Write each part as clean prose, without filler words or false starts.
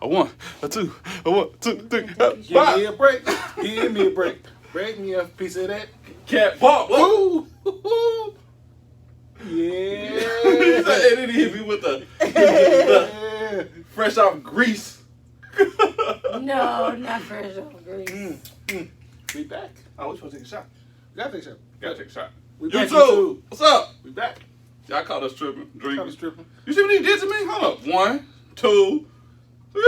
A one, a two, a one, two, three, Give me a break. Give me a break. Break me a piece of that. cat pop. Woo! Yeah. And then he hit me with the fresh off grease. No, not fresh off grease. We back. Oh, we supposed to take a shot. We gotta take a shot. Gotta take a shot. We You back, too. What's up? We back. Y'all caught us tripping, drinking. Caught us tripping. You see what he did to me? Hold up. 1, 2, 3.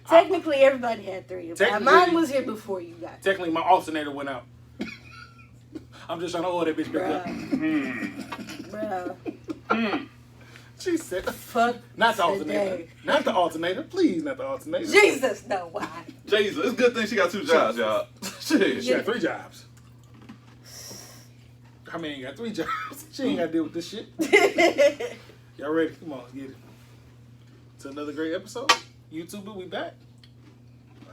Technically, everybody had three. Technically- Mine was here before you got. Technically, my alternator went out. I'm just trying to order that bitch back up. Bruh. She said, Fuck. not the alternator. today. Not the alternator. Please, not the alternator. Jesus, no, why? Jesus, it's a good thing she got 2 jobs, y'all. Shit. She got 3 jobs. I mean, got 3 jobs. She ain't got to deal with this shit. Y'all ready? Come on, let's get it. It's another great episode. YouTuber, we back.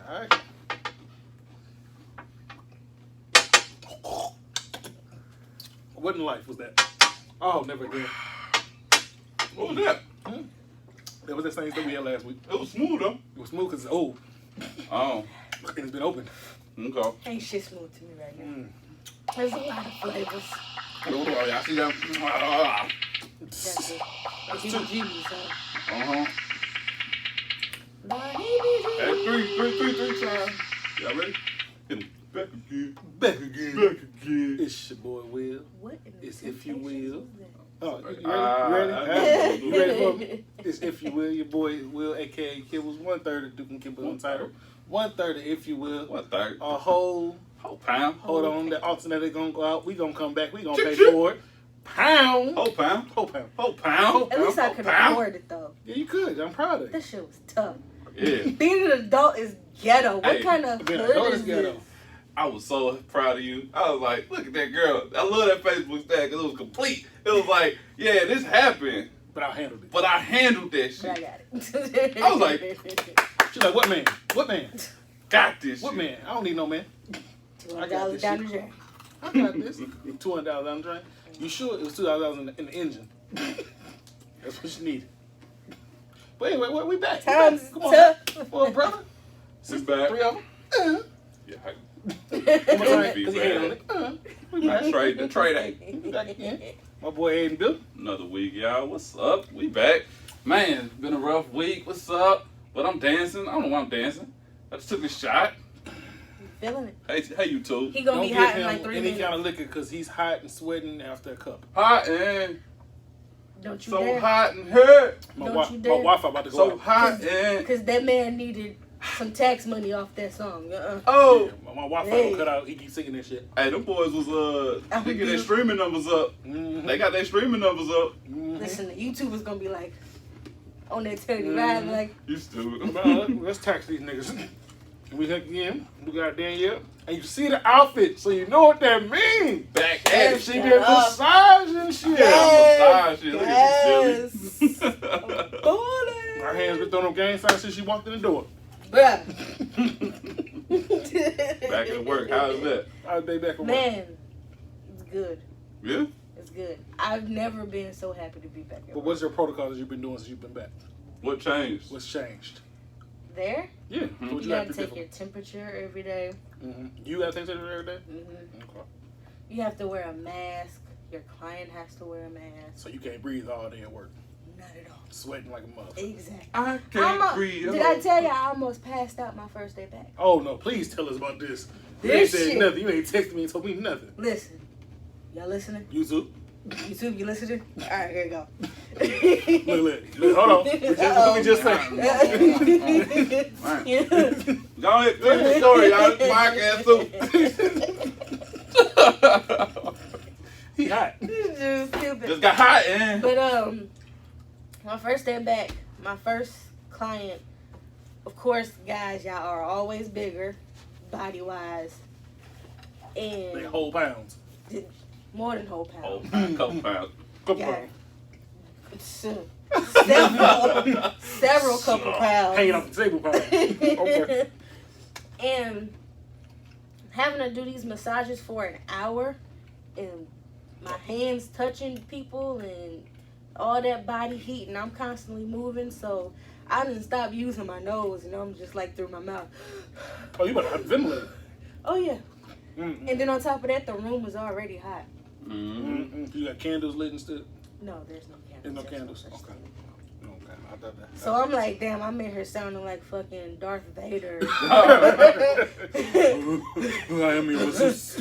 All right. What in life was that? Oh, never again. What was that? That was the same thing we had last week. It was smooth, though. It was smooth because it's old. Oh. And it's been open. Okay. Ain't shit smooth to me right now. There's a lot of flavors. Oh, y'all see that? That's it. That's Give 2. me G's, huh? Uh-huh. Lord, Hey, 3 times. Y'all ready? Hit 'em. Back again. Back again. Back again. It's your boy Will. What in the It's If You temptations Will. was that? Oh, you ready? I You ready for me? It's If You Will. Your boy Will, a.k.a. Kibbles. 1/3 of Duke and Kibbles Untitled. 1/3 of If You Will. 1/3. A whole Pound. Hold on, the alternator gonna go out. We gonna come back. We gonna pay Chip, chip. for it. Pound. Whole pound. Whole pound. Whole pound. At least I could Pound. afford it though. Yeah, you could. I'm proud of you. That shit was tough. Yeah. Being an adult is ghetto. What Hey, kind of being an hood adult is is ghetto. this? I was so proud of you. I was like, look at that girl. I love that Facebook stat because it was complete. It was like, yeah, this happened, But I handled it. but I handled that But I shit. got it. I was like, She's like, what man? What man? got this What shit. man? I don't need no man. I got $200 this down shit. the drain. I got this. $200 down the drain. You sure it was $200 in the engine? That's what you need. But anyway, we back. Times Come on. tough. Well, brother. We back. 3 of them. Yeah, One more time, Be 'cause he hate on back. it. We back. the trade. We back again. My boy Aiden Bill. Another week, y'all. What's up? We back. Man, it's been a rough week. What's up? But I'm dancing. I don't know why I'm dancing. I just took a shot. Feeling it. Hey, YouTube. He gonna Don't be give hot in him like 3 any minutes. kind of liquor because he's hot and sweating after a cup. Hot and Don't you so dare. hurt and hurt. My, Don't wi- you my dare. Wi-Fi about to go So out. hot and Because that man needed some tax money off that song. oh. My Wi-Fi Hey. gonna cut out. He keeps singing that shit. Hey, them boys was I'm they get their good. streaming numbers up. Mhm. They got their streaming numbers up. Listen, the YouTubers gonna be like on that Teddy ride, like, You stupid. Bro, let's tax these niggas. We hook again. We got Danielle. And you see the outfit, so you know what that means. Back at And it. she Shut did up. massage and shit. Yeah, massage shit. Look yes. at you, silly. Her hands been throwing up gang signs since she walked in the door. bruh. Back at work. How's that? I was back at work. Man, it's good. Yeah? It's good. I've never been so happy to be back at But work. what's your protocol that you've been doing since you've been back? What changed? What's changed? There, Yeah. Mhm. So what you you got gotta to do take your different? temperature every day. You got to take temperature every day? hmm Okay. You have to wear a mask. Your client has to wear a mask. So you can't breathe all day at work. Not at all. Sweating like a mother. Exactly. I can't breathe. Did I tell you I almost passed out my first day back? Oh no, please tell us about this. You This ain't said shit. nothing. You ain't texted me and told me nothing. Listen, y'all listening? YouTube. YouTube, you listening? All right, here you go. Look, hold on. Let me just say. Yeah. Go ahead, finish the story, y'all. This podcast too. He hot. Just stupid. Just got hot, and But my first day back, my first client, of course, guys, y'all are always bigger, body wise, They and whole pounds. more than whole oh, pound. couple pounds. Couple Yeah. pounds. Several couple pounds. Hanging off the table pounds. Okay. And having to do these massages for an hour and my hands touching people and all that body heat, and I'm constantly moving, so I didn't stop using my nose, and I'm just like through my mouth. Oh, you better have ventilator. Oh yeah. Mm-hmm. And then on top of that, the room was already hot. Mm-hmm. You got candles lit instead? No, there's no candles. There's no candles. No Okay. I thought that. So I'm like, damn, I'm in here sounding like fucking Darth Vader. I am your what's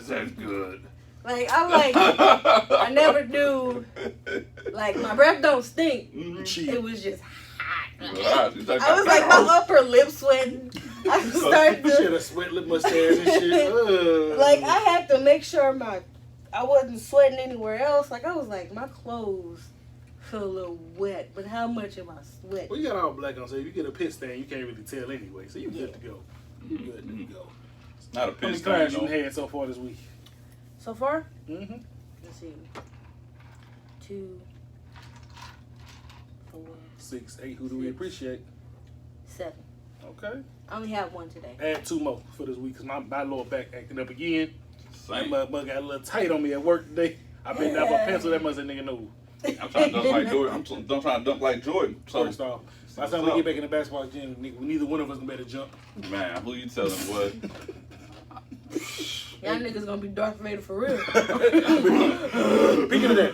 That's good. Like, I'm like, I never knew, like, my breath don't stink. Mm-hmm. It was just hot. I was like, my upper lip sweating. I started to... She had a sweat lip mustache and shit. Like, I had to make sure I wasn't sweating anywhere else. Like, I was like, my clothes feel a little wet, but how much am I sweating? Well, you got all black on, so if you get a pit stain, you can't really tell anyway. So you're good to go. You're good to go. It's not a pit stain. How many clients you had so far this week? So far? Mm-hmm. Let's see. 2, 4, 6, 8. Who do we appreciate? 7. Okay. I only have 1 today. Add 2 more for this week because my lower back acting up again. Same. That mug got a little tight on me at work today. I been down my pencil. That must have nigga know. I'm trying to dunk like Jordan. I'm trying to dunk like Jordan. So first off, by the time we get back in the basketball gym, neither one of us can better jump. Man, who you telling what? Y'all niggas gonna be Darth Vader for real. Speaking of that,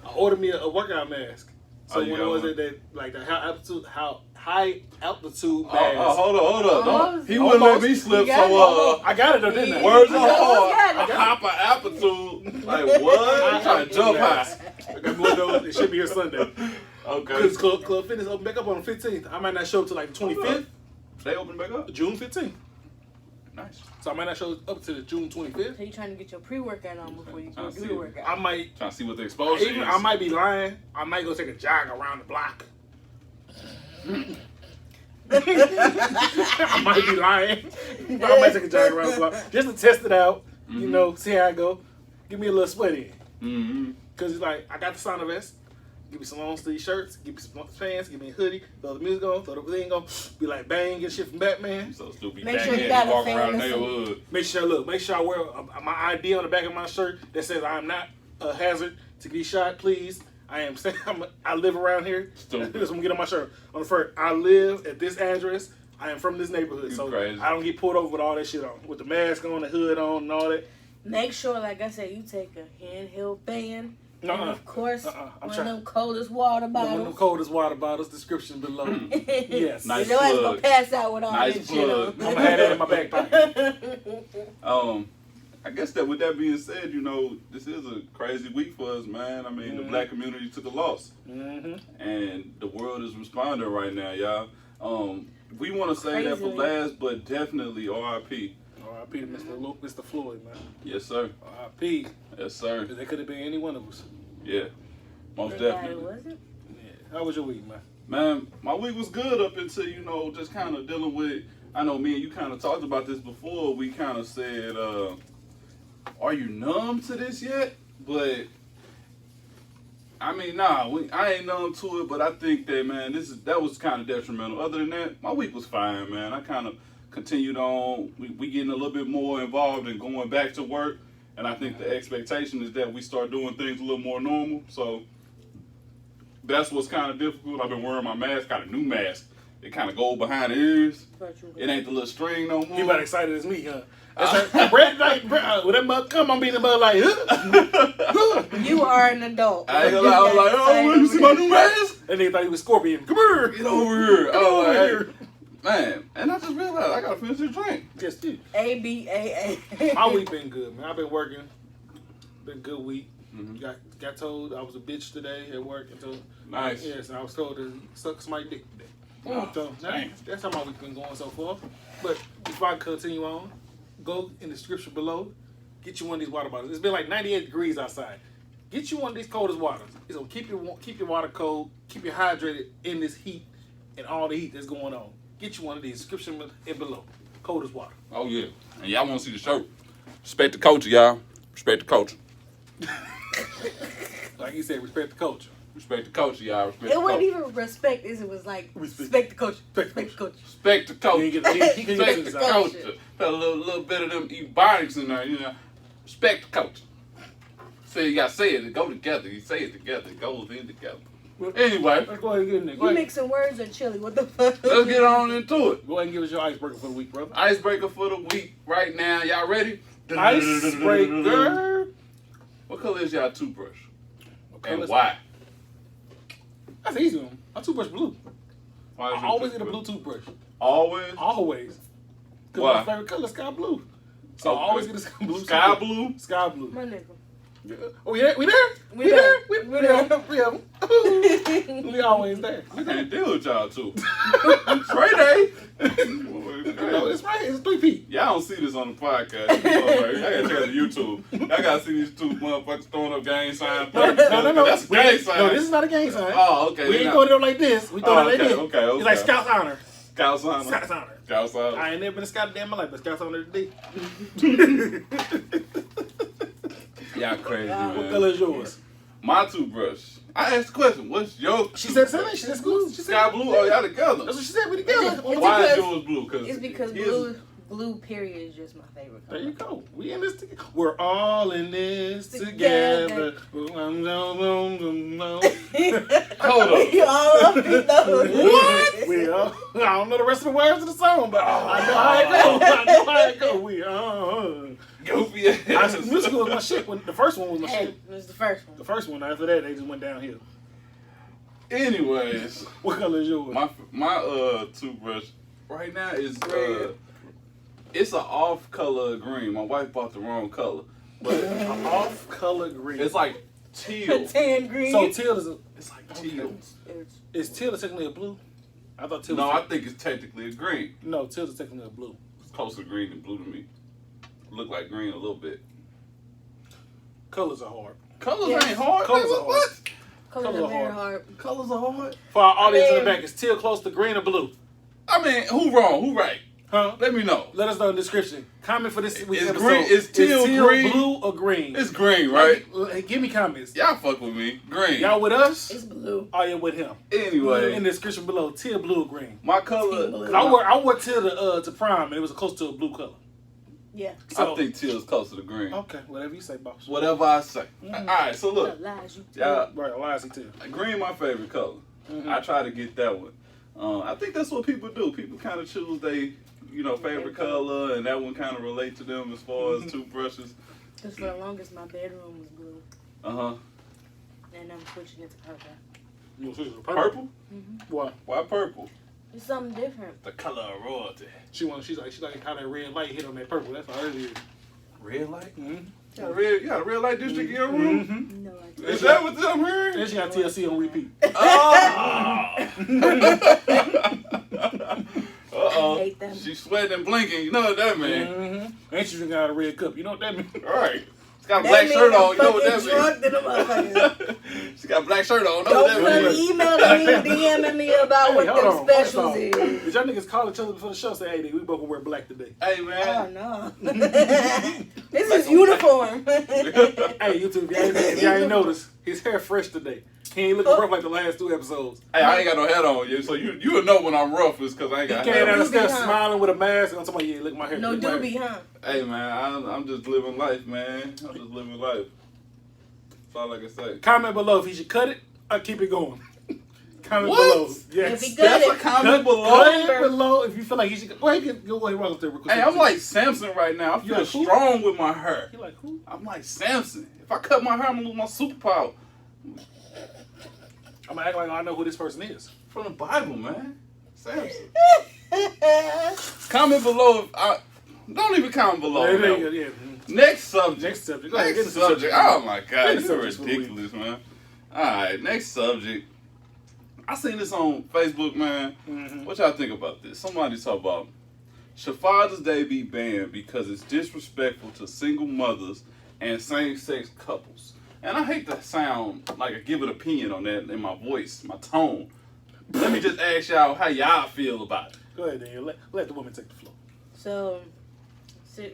I ordered me a workout mask. So when it was that like the high altitude mask. Hold on. He wouldn't let me slip. So I got it though, didn't I? Words are hard. A hop of altitude. Like what? I'm trying to jump high. I got one of those. It should be here Sunday. Okay. Because Club Fitness open back up on the 15th. I might not show up to like the 25th. They open back up? June 15th. Nice. So I might not show up to the June 25th. So you trying to get your pre-workout on before you go do the workout? I might. Trying to see what the exposure is. I might be lying. I might go take a jog around the block. I might be lying. But I might take a jog around the block. Just to test it out. You know, see how I go. Give me a little sweat in. Because it's like, I got the sauna vest. Give me some long sleeve shirts, give me some pants, give me a hoodie, throw the music on, throw the thing on, be like bang, get shit from Batman. So stupid. Make sure you got walk a around the fan neighborhood. Make sure I wear my ID on the back of my shirt that says I am not a hazard to be shot, please. I live around here. Stupid. That's what I'm getting on my shirt. On the front, I live at this address. I am from this neighborhood. You so crazy. I don't get pulled over with all that shit on. With the mask on, the hood on, and all that. Make sure, like I said, you take a handheld fan. No, and of course, I'm one of them coldest water bottles. One of them coldest water bottles, description below. Yes. Nice you know plug. gonna pass out with all Nice that plug. shit on. I'm gonna have that in my back pocket. I guess that with that being said, you know, this is a crazy week for us, man. I mean, the black community took a loss. And the world is responding right now, y'all. We want to say that for last, but definitely R.I.P. R.I.P. to Mr. Floyd, man. Yes, sir. R.I.P. Yes, sir. Because they could have been any one of us. Yeah, most definitely. Was it? Yeah. How was your week, man? Man, my week was good up until, you know, just kind of dealing with, I know me and you kind of talked about this before. We kind of said, are you numb to this yet? But, I mean, nah, I ain't numb to it, but I think that, man, that was kind of detrimental. Other than that, my week was fine, man. I kind of continued on. We getting a little bit more involved in going back to work. And I think the expectation is that we start doing things a little more normal. So that's what's kind of difficult. I've been wearing my mask, got a new mask. It kind of goes behind the ears. It ain't the little string no more. You about excited as me, huh? When that mug come, I'm being about like, You are an adult. I ain't gonna lie, I was like, oh, you see my new mask? And they thought he was Scorpion. Come here. Get over here. Oh, here. Man, and I just realized I gotta finish this drink. Yes, dude. ABAA. My week been good, man. I've been working. Been a good week. Got told I was a bitch today at work. Nice. Yes, I was told to suck somebody's dick today. Oh, So that's how my week been going so far. But before I continue on, go in the description below. Get you one of these water bottles. It's been like 98 degrees outside. Get you one of these coldest waters. It's gonna keep your water cold, keep you hydrated in this heat and all the heat that's going on. Get you one of these. Description in below. Coldest water. Oh, yeah. And y'all want to see the shirt. Respect the culture, y'all. Respect the culture. Like you said, respect the culture. Respect the culture, y'all. Respect It the wasn't culture. even respect. It was like Respect. respect the culture. Respect the Respect the culture. Respect the culture. He can Respect get the to culture. Put a little bit of them ebonics in there, you know. Respect the culture. So you gotta say it. It go together. You say it together. It goes in together. Anyway, Let's go ahead and get in there. Go You ahead. mixing words or chili? What the fuck? let's get on into it. Go ahead and give us your icebreaker for the week, brother. Icebreaker for the week right now. Y'all ready? Icebreaker. What color is y'all toothbrush? Okay, And why? That's an easy one. My toothbrush blue. Why is I your always get a toothbrush? blue toothbrush. Always? Always. Because Why? my favorite color is sky blue. So Okay. I always get a sky blue. Sky toothbrush. blue? Sky blue. My nigga. Yeah. Oh, we there? We there? We there. We We there. there. We always there. I can't deal with y'all too. Straight A. No, it's right. It's 3P. Y'all don't see this on the podcast. You know, like, I gotta check out the YouTube. Y'all gotta see these two motherfuckers throwing up gang signs. No. That's a gang sign. No, this is not a gang sign. Oh, okay. We ain't throwing it up like this. We throwing it like this. Okay. It's like Scout's honor. Scout's honor. Scout's honor. Scout's honor. I ain't never been a scout a day in my life, but Scout's honor today. Y'all crazy, What What man. color is yours? My toothbrush. I asked the question. What's your She said the toothbrush? same thing. She said blue. She said Sky blue? Oh, y'all together. That's what she said. We together. It's Why is because- yours blue? It's because his- blue period is just my favorite There color. you go. We in this together. We're all in this Together. together. Hold up. You all up in those. What? We are. I don't know the rest of the words of the song, but I know how it goes. I know how it goes. We are. Goofy ass. Musical was my shit. When the first one was my Hey, shit. it was the first one. The first one. After that, they just went downhill. Anyways, What color is yours? my toothbrush right now is Red. it's an off color green. My wife bought the wrong color, but An off color green. it's like teal. Tan green. So teal is a. It's like teal. Is teal technically a blue? I thought teal. No, I was think it's technically a green. no, teal is technically a blue. It's closer to green than blue to me. Look like green a little bit. Colors are hard. Colors Yes. ain't hard. Colors Nigga, are what? Colors Colors are are very hard. hard. Colors are hard. For our audience in the Man. back, is teal close to green or blue? I mean, who wrong? Who right? Huh? Let me know. Let us know in the description. Comment for this week's It's episode. green- it's teal green? blue, or green? It's green, right? Hey, give me comments. Y'all fuck with me. Green. Y'all with us? It's blue. Or you with him? Anyway, In the description below, teal, blue, or green. my color. Teal blue. I wore teal to prom, and it was close to a blue color. Yeah. So, I think teal is closer to green. okay, whatever you say, boss. Whatever I say. All right, so look, What lies you yeah, Right, Elias too. green my favorite color. I try to get that one. I think that's what people do. People kind of choose they, favorite color, and that one kind of relate to them as far as toothbrushes. Because for the longest, my bedroom was blue. And I'm switching it to purple. You want to switch to Purple? Why? Why purple? It's something different. The color of royalty. She's like how that red light hit on that purple. That's all it is. Red light? Mm-hmm. You got a red light district in your room? Mm-hmm. No idea. Is that what I'm hearing? And she got TLC on repeat. Uh-oh. I hate that. She's sweating and blinking. You know what that means. Mm-hmm. And she's drinking out a red cup. You know what that means? All right. She's got a That black means shirt I'm on. You know what that fucking drunk than a motherfucker. means. She got a black shirt on. Know Don't what that come means. emailing me, DMing me about what hold them on. First specials off, is. Did y'all niggas call each other before the show? Say, hey, we both gonna wear black today. Hey, Oh man. no. This is uniform. Hey, YouTube, if y'all ain't noticed, his hair fresh today. He ain't looking rough like the last 2 episodes. Hey, I ain't got no hat on yet, so you would know when I'm rough is because I ain't He got came hat down on. the steps huh? smiling with a mask, and I'm talking about, yeah, look at my hair. No look at my doobie, hair. huh? Hey, man, I'm just living life, man. I'm just living life. That's all I can say. Comment below if he should cut it or keep it going. Comment What? below. Yes. If he That's cut a it, comment below. Comment below if you feel like he should. Go ahead, go ahead, roll up there real quick. Hey, I'm like Samson right now. I You feel like who? strong with my hair. You like who? I'm like Samson. If I cut my hair, I'm gonna lose my superpower. I'm gonna act like I know who this person is. From the Bible, man. Samson. Comment below. Don't even comment below. Yeah, man. yeah, yeah. Next subject. Next subject. Go ahead, get Next into subject. Oh my Get God, into you're subjects for the week. ridiculous, man. All right, next subject. I seen this on Facebook, man. Mhm. What y'all think about this? Somebody talk about, should Father's Day be banned because it's disrespectful to single mothers and same-sex couples? And I hate to sound like I give an opinion on that in my voice, my tone. Let me just ask y'all how y'all feel about it. Go ahead, Daniel. Let the woman take the floor. So,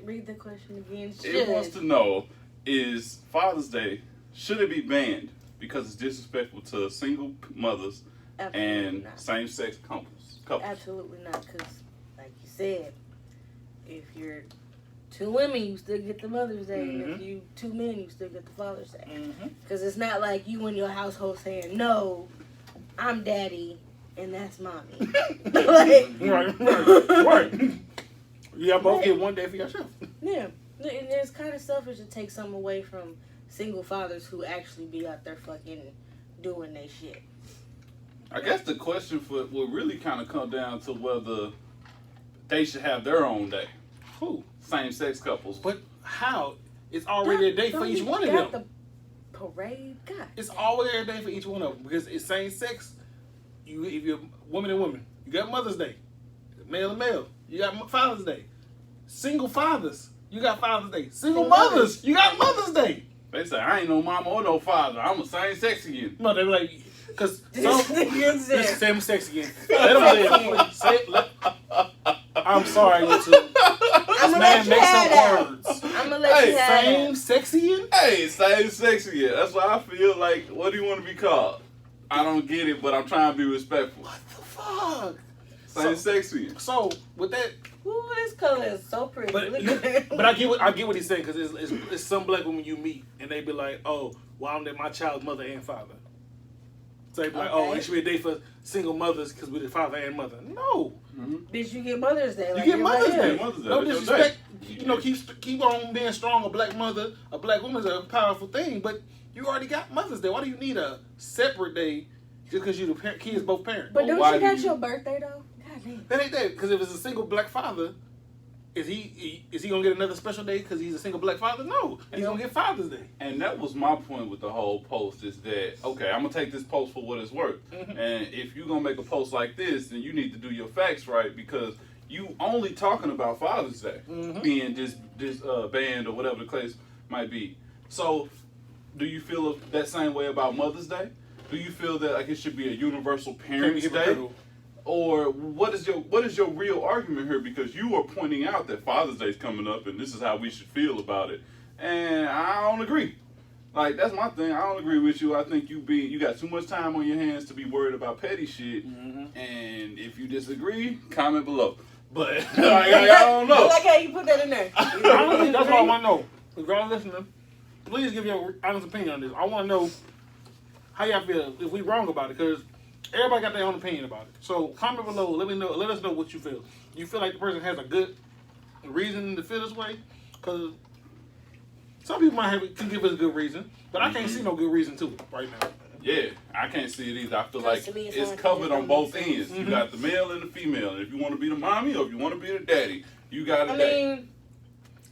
read the question again. It wants to know, is Father's Day, should it be banned because it's disrespectful to single mothers Absolutely and not. same-sex couples. Absolutely not, because, like you said, if you're 2 women, you still get the Mother's Day. And if you 2 men, you still get the Father's Day. Because it's not like you and your household saying, no, I'm daddy, and that's mommy. Like, right. Yeah, both get one day for yourself. Yeah. And it's kind of selfish to take something away from single fathers who actually be out there fucking doing their shit. I guess the question will really kind of come down to whether they should have their own day. Who? Same-sex couples. But how? It's already a day for each one of them. The parade, God. It's always a day for each one of them because it's same sex. If you're woman and woman, you got Mother's Day. Male and male, you got Father's Day. Single fathers, you got Father's Day. Single mothers, you got Mother's Day. They say, I ain't no mama or no father. I'm a same-sex again. No, they be like, because This is same sex again. Let them say it. I'm sorry, you two. I'm gonna Man, let you make have some that. words. I'm gonna let you have Same that. sex again? Hey, same-sex again. That's why I feel like, what do you want to be called? I don't get it, but I'm trying to be respectful. What the fuck? Same-sex again. So with that, Ooh, this color is so pretty. but Look at it. I get what he's saying because it's some black women you meet and they be like, oh, well, I'm my child's mother and father. So they be like, oh, it should be a day for single mothers because we're the father and mother. No, Bitch, you get Mother's Day. you get Mother's Day. Mother's Day. No That's your disrespect. You know, keep on being strong. A black mother, a black woman is a powerful thing, but you already got Mother's Day. Why do you need a separate day just because you the kids both parents? But don't why you do got you- your birthday though? God damn. That ain't that. Because if it's a single black father, is he gonna get another special day because he's a single black father? No, he's gonna get Father's Day. And that was my point with the whole post is that, okay, I'm going to take this post for what it's worth. And if you're going to make a post like this, then you need to do your facts right because you only talking about Father's Day being this band or whatever the case might be. So do you feel that same way about Mother's Day? Do you feel that like it should be a universal Parents Day? Or what is your real argument here? Because you are pointing out that Father's Day is coming up, and this is how we should feel about it, and I don't agree. Like that's my thing. I don't agree with you. I think you got too much time on your hands to be worried about petty shit. And if you disagree, comment below. But I don't know. I like how you put that in there. Honestly, that's all I want to know. If y'all listening, please give your honest opinion on this. I want to know how y'all feel if we wrong about it, because everybody got their own opinion about it. So comment below. Let us know what you feel. Do you feel like the person has a good reason to feel this way? Because some people can give us a good reason, but I can't see no good reason to it right now. Yeah, I can't see it either. I feel like To me, it's like covered on both sense. ends. You got the male and the female. And if you want to be the mommy or if you want to be the daddy, you got I a day. mean,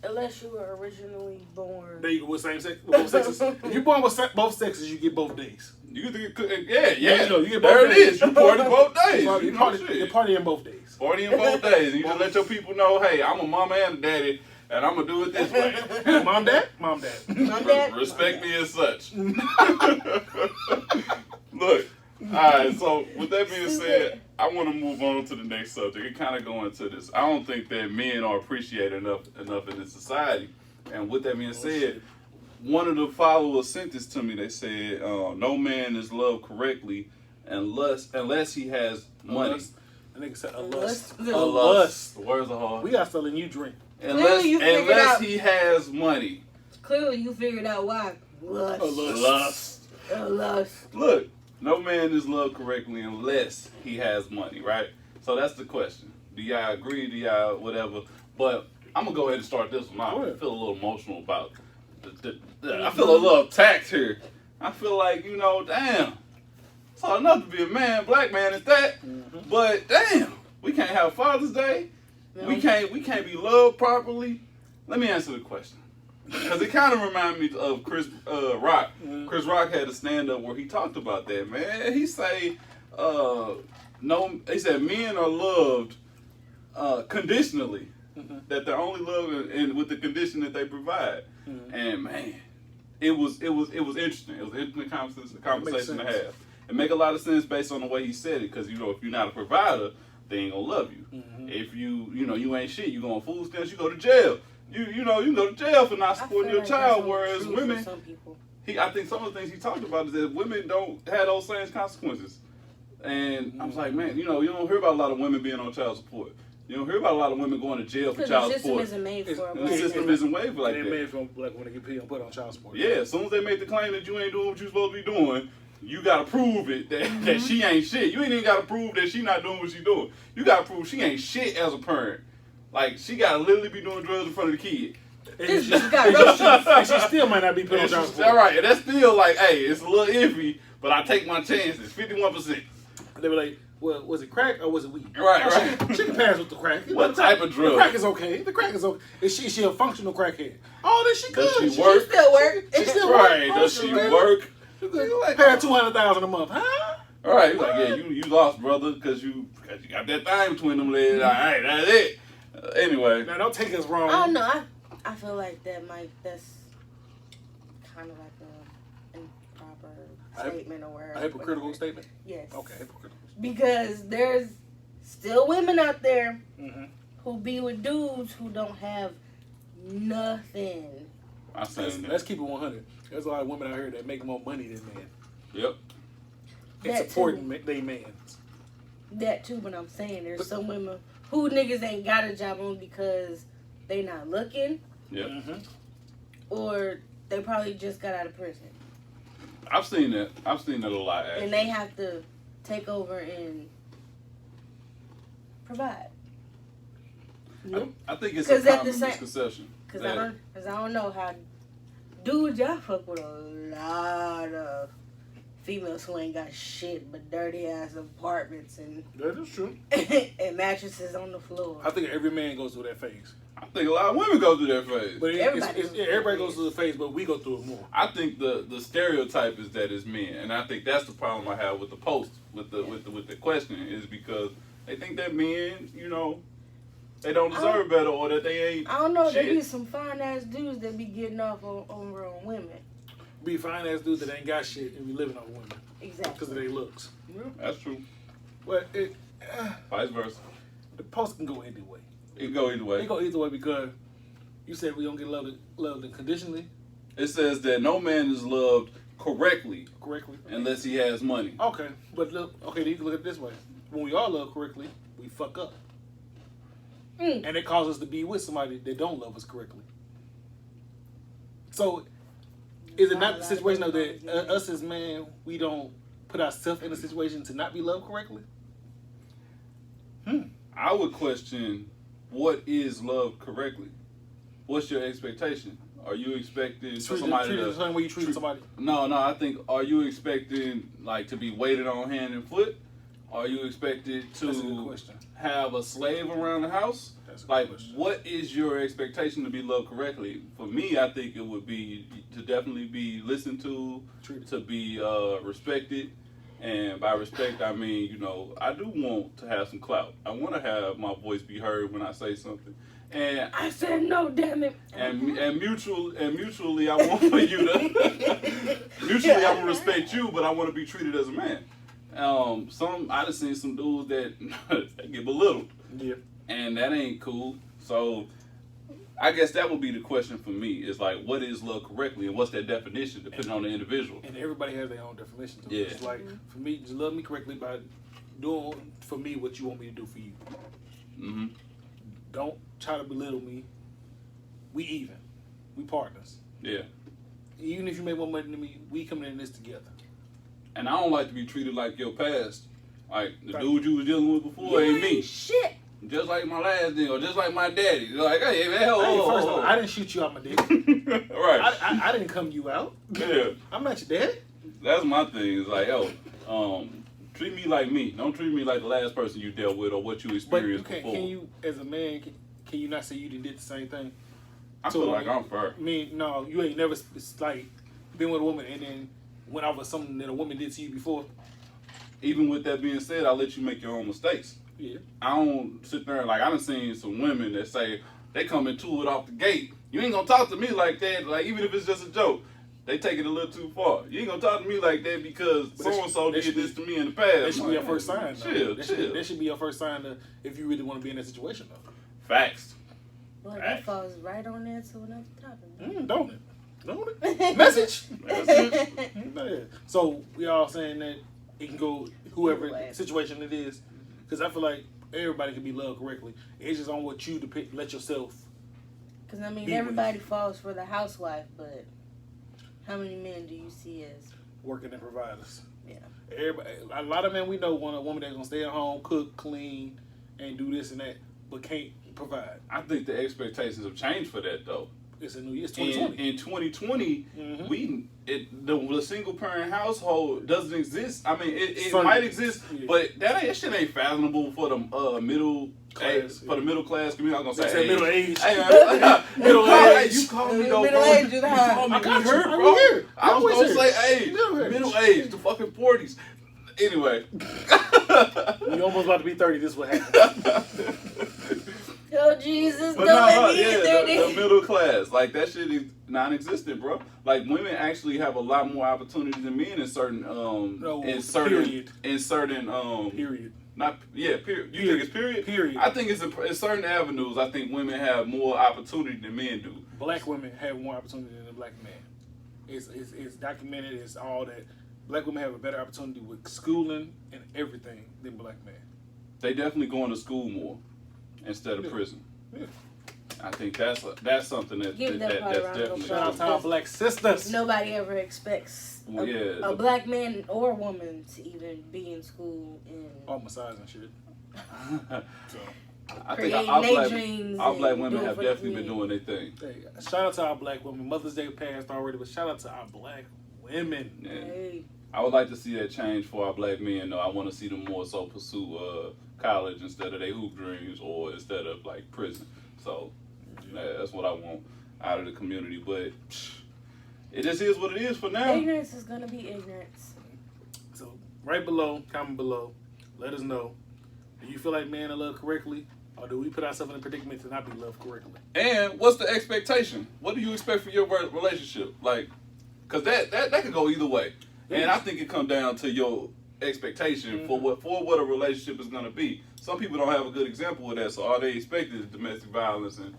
unless you were originally born. There you go with same sex, both sexes. If you're born with both sexes, you get both days. You get you get You get both there it days. is. You party both days. You're partying both days. Party in both days. And you just let your people know, hey, I'm a mama and a daddy, and I'm going to do it this way. Mom, dad? Mom, dad. Mom, dad? Respect me as such. Look, all right, so with that being said, I want to move on to the next subject. It kind of go into this. I don't think that men are appreciated enough in this society. And with that being said, one of the followers sent this to me. They said, no man is loved correctly unless he has money. I think it said a lust. A A lust. The words are hard. We got to let you drink. Unless he has money. Clearly, you figured out why. Lust. Lust. Lust. Look, no man is loved correctly unless he has money, right? So that's the question. Do y'all agree? Do y'all whatever? But I'm going to go ahead and start this one off. I feel a little emotional about I feel a little attacked here. I feel like, damn. It's hard enough to be a man, black man is that. But damn, we can't have Father's Day. No. We can't be loved properly. Let me answer the question. Because it kind of reminded me of Chris Rock. Chris Rock had a stand-up where he talked about that, man. He say, he said men are loved conditionally. That they're only loved and with the condition that they provide. And man, it was interesting. It was an interesting conversation to have. It make a lot of sense based on the way he said it, because if you're not a provider, they ain't gonna love you. If you ain't shit, you go on food stamps, you go to jail. You can go to jail for not supporting your child. Whereas women, some people. I think some of the things he talked about is that women don't have those same consequences. And I was like, man, you don't hear about a lot of women being on child support. You don't hear about a lot of women going to jail for child support. The system isn't made for The system isn't made for like that. It ain't made for black women to get put on child support. Yeah, as soon as they make the claim that you ain't doing what you supposed to be doing, you gotta prove it that she ain't shit. You ain't even gotta prove that she not doing what she doing. You gotta prove she ain't shit as a parent. Like, she gotta literally be doing drugs in front of the kid. And she still might not be put on child support. All right, and that's still like, hey, it's a little iffy, but I take my chances. 51%. They were like, well, was it crack or was it weed? Right. She can pass with the crack. What type of drug? The crack is okay. Is she a functional crackhead? Oh, then she good. Does she work? She still work. She still work. Right. Does she work? Like, pay her $200,000 a month, huh? All right. He's like, yeah, you lost, brother, because you got that thing between them legs. All right, that's it. Anyway. Now, don't take us wrong. I don't know. I feel like that's kind of like an improper statement or whatever. A hypocritical statement? Yes. Okay, hypocritical. Because there's still women out there who be with dudes who don't have nothing. Let's keep it 100. There's a lot of women out here that make more money than men. Yep. And supporting they mans. That too, but I'm saying there's some women who niggas ain't got a job on because they not looking. Yep. Or they probably just got out of prison. I've seen that a lot, actually. And they have to take over and provide. I think it's a common misconception. Because I don't know how dudes, y'all fuck with a lot of females who ain't got shit but dirty ass apartments and that is true. and mattresses on the floor. I think every man goes through that phase. I think a lot of women go through that phase. But everybody goes through the phase, but we go through it more. I think the stereotype is that it's men, and I think that's the problem I have with the post, with the question, is because they think that men, they don't deserve better, or that they ain't. I don't know. Shit. There be some fine ass dudes that be getting off on women. Be fine ass dudes that ain't got shit and be living on women. Exactly. Because of their looks. That's true. But Vice versa. The post can go either way. It can go either way. It go either way because you said we don't get loved unconditionally. It says that no man is loved correctly unless he has money. Okay, but look, you can look at it this way. When we all love correctly, we fuck up. And it causes us to be with somebody that don't love us correctly. So, is it not the situation though that us as men, we don't put ourselves in a situation to not be loved correctly? I would question, what is loved correctly? What's your expectation? Are you expecting for somebody to the same way you treat somebody? No. I think, are you expecting like to be waited on hand and foot? Are you expected to have a slave around the house? Like, what is your expectation to be loved correctly? For me, I think it would be to definitely be listened to be respected. And by respect, I mean, I do want to have some clout. I want to have my voice be heard when I say something. And I said no, damn it. And mutually, I want for you to. Mutually, I want to respect you, but I want to be treated as a man. I just seen some dudes that get belittled. Yeah. And that ain't cool. So I guess that would be the question for me, is like, what is love correctly, and what's that definition depending on the individual? And everybody has their own definition to it. Yeah. It's like, for me, just love me correctly by doing for me what you want me to do for you. Mm-hmm. Don't try to belittle me. We even. We partners. Yeah. Even if you make more money than me, we coming in this together. And I don't like to be treated like your past. Like, the dude you was dealing with before ain't me. Shit. Just like my last nigga, just like my daddy. Like, hey, man, first of all, I didn't shoot you out my dick. Right. I didn't come you out. Yeah. I'm not your daddy. That's my thing. It's like, treat me like me. Don't treat me like the last person you dealt with or what you experienced before. Can you, as a man, can you not say you did the same thing? I feel like I'm fair. I mean, no, you ain't never, it's like, been with a woman and then went off of something that a woman did to you before. Even with that being said, I'll let you make your own mistakes. Yeah. I don't sit there and I done seen some women that say they come into it off the gate. You ain't gonna talk to me like that, like even if it's just a joke. They take it a little too far. You ain't gonna talk to me like that because so-and-so did this to me in the past. That should be your first sign. Chill. That should be your first sign if you really want to be in that situation, though. Facts. Well, that falls right on into another topic. Don't it? Message. So we all saying that it can go whoever situation it is, because I feel like everybody can be loved correctly. It's just on what you let yourself. Because I mean, everybody falls for the housewife, but how many men do you see as working and providers? Yeah. Everybody, a lot of men we know want a woman that's gonna stay at home, cook, clean, and do this and that, but can't provide. I think the expectations have changed for that though. It's a new year. It's 2020. In 2020, the single parent household doesn't exist. I mean, it might exist, but that shit ain't fathomable for the middle class. For the middle class community, I was gonna say middle age. Hey, man, middle age. You call me though, middle bro. age is high. I got you, bro. bro. I was gonna say, middle age, the fucking 40s. Anyway, you almost about to be 30. This is what happened. Oh Jesus, but don't let me the middle class, like that shit is non-existent, bro. Like women actually have a lot more opportunity than men in certain period. Not period. You think it's period? Period. I think it's in certain avenues. I think women have more opportunity than men do. Black women have more opportunity than a black man. It's documented. It's all that. Black women have a better opportunity with schooling and everything than black men. They definitely going to school more instead of prison. Yeah. I think that's something that's definitely. Shout out to our black sisters. Nobody ever expects a black man or woman to even be in school and all massage and shit. So, I think our black women have definitely been doing their thing. Hey, shout out to our black women. Mother's Day passed already, but shout out to our black women. Yeah. Hey. I would like to see that change for our black men, though. I want to see them more so pursue college instead of their hoop dreams or instead of like prison. So that's what I want out of the community. But it just is what it is for now. Ignorance is gonna be ignorance. So right below, comment below, let us know. Do you feel like men are loved correctly, or do we put ourselves in a predicament to not be loved correctly? And what's the expectation? What do you expect for your relationship? Like, cause that could go either way. And I think it comes down to your expectation for what a relationship is going to be. Some people don't have a good example of that, so all they expect is domestic violence and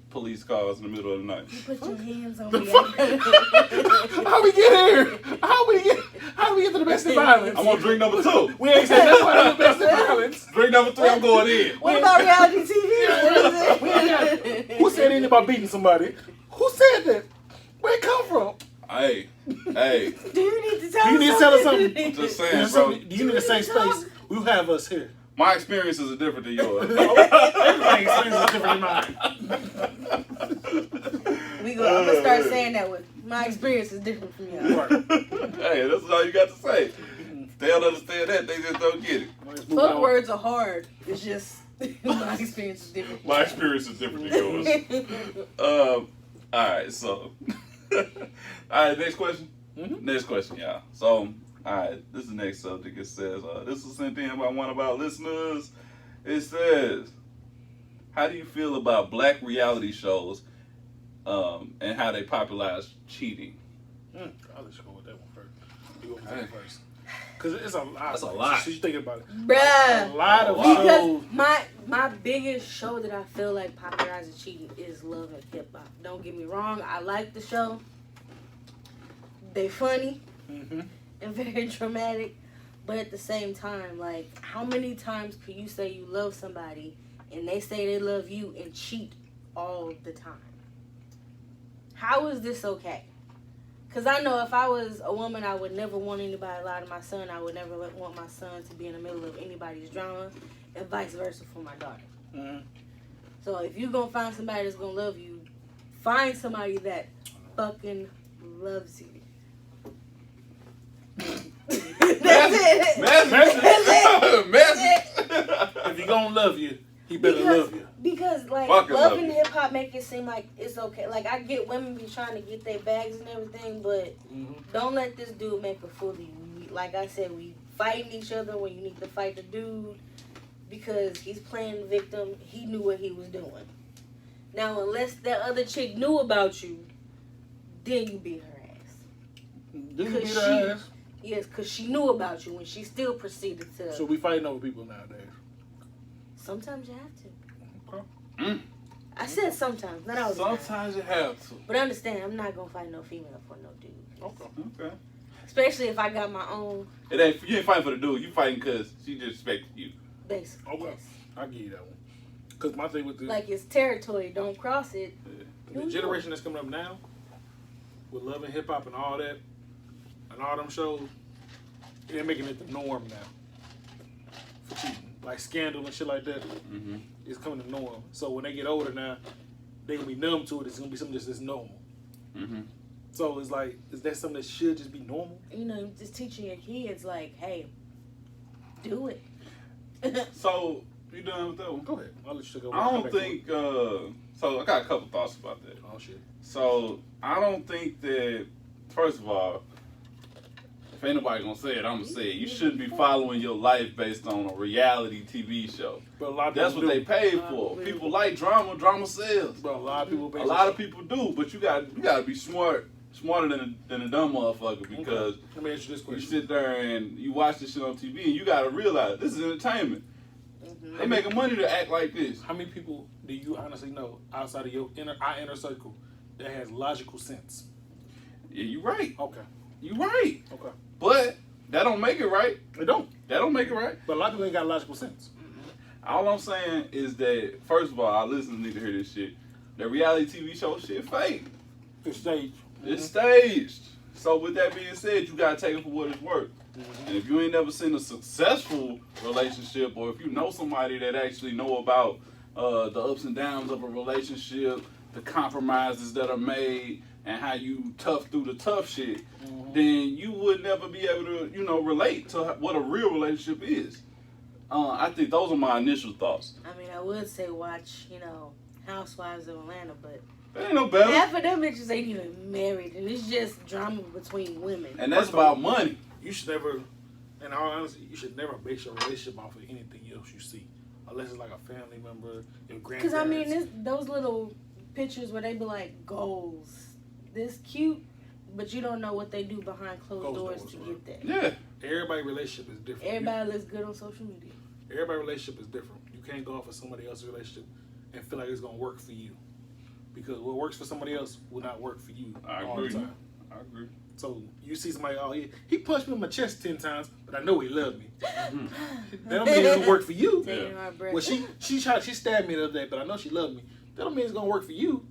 police cars in the middle of the night. You put your hands on me. How we get here? How we get to domestic violence? I'm on drink number 2. We ain't said nothing about domestic violence. Drink number 3, I'm going in. What about reality TV? Who said anything about beating somebody? Who said that? Where it come from? Hey. Do you need to tell us something? Just saying, bro. Do you need a safe space? You have us here. My experiences are different than yours. Everybody's experience is different than mine. I'm gonna start saying that with my experience is different from yours. Hey, that's all you got to say. If they don't understand that, they just don't get it. Fuck words are hard. It's just my experience is different. My experience is different than yours. Alright, so alright, next question. Next question, y'all. So, alright, this is the next subject. It says, this was sent in by one of our listeners. It says, how do you feel about black reality shows and how they popularize cheating? I'll let you go with that one first. You want me to take it first? Because it's a lot. That's a lot. So you think about it. Bruh. A lot of shows. Because my biggest show that I feel like popularizes cheating is Love and Hip Hop. Don't get me wrong. I like the show. They funny and very dramatic. But at the same time, like, how many times could you say you love somebody and they say they love you and cheat all the time? How is this okay? Because I know if I was a woman, I would never want anybody to lie to my son. I would never want my son to be in the middle of anybody's drama, and vice versa for my daughter. So if you're going to find somebody that's going to love you, find somebody that fucking loves you. That's it. Message. If you're going to love you, he better love you. Because, like, Fucking Love and Hip Hop make it seem like it's okay. Like, I get women be trying to get their bags and everything, but don't let this dude make a fool of you. Like I said, we fighting each other when you need to fight the dude because he's playing victim. He knew what he was doing. Now, unless that other chick knew about you, then you beat her ass. Did you beat her ass? Yes, because she knew about you and she still proceeded to. So we fighting over people nowadays. Sometimes you have to. I said sometimes, not all the time. Sometimes you have to. But understand, I'm not gonna fight no female for no dude. Okay. Especially if I got my own. You ain't fighting for the dude. You fighting because she disrespected you. Basically. Okay. Yes. I give you that one. Because my thing with the Like it's territory, don't cross it. the generation that's coming up now, with love and hip hop and all that, and all them shows, they're making it the norm now for cheating. Like Scandal and shit like that, it's coming to norm. So when they get older now, they gonna be numb to it. It's gonna be something that's normal. So it's like, is that something that should just be normal? You know, just teaching your kids like, hey, do it. So, you done with that one? Go ahead. I'll let you go. I don't think, so I got a couple thoughts about that. Oh shit. So, I don't think that, first of all, if ain't nobody gonna say it, I'm gonna say it. You shouldn't be following your life based on a reality TV show. But a lot of That's people what do. they paid for. People like drama. Drama sells. But a lot of people. A lot of people do, but you gotta be smarter than a dumb motherfucker, because Let me ask you this you question. sit there and you watch this shit on TV and you gotta realize this is entertainment. They making money to act like this. How many people do you honestly know outside of your inner circle that has logical sense? Yeah, you right. Okay. You right. Okay. But that don't make it right. They don't. That don't make it right. But a lot of people ain't got logical sense. All I'm saying is that, first of all, our listeners need to hear this shit. The reality TV show shit fake. It's staged. It's staged. So with that being said, you gotta take it for what it's worth. And if you ain't never seen a successful relationship, or if you know somebody that actually know about the ups and downs of a relationship, the compromises that are made, and how you tough through the tough shit, then you would never be able to, relate to what a real relationship is. I think those are my initial thoughts. I mean, I would say watch, Housewives of Atlanta, but That ain't no better. half of them bitches ain't even married, and it's just drama between women. And that's about money. You should never, in all honesty, you should never base your relationship off of anything else you see. Unless it's like a family member, your grandparents. Because, I mean, those little pictures where they be like, goals. This cute, but you don't know what they do behind closed doors to get there. Yeah. Everybody's relationship is different. Everybody looks good on social media. Everybody's relationship is different. You can't go off of somebody else's relationship and feel like it's going to work for you. Because what works for somebody else will not work for you all the time. I agree. So you see somebody, he punched me in my chest 10 times, but I know he loved me. That don't mean it's gonna work for you. Taking our breath. Well, she stabbed me the other day, but I know she loved me. That don't mean it's gonna work for you.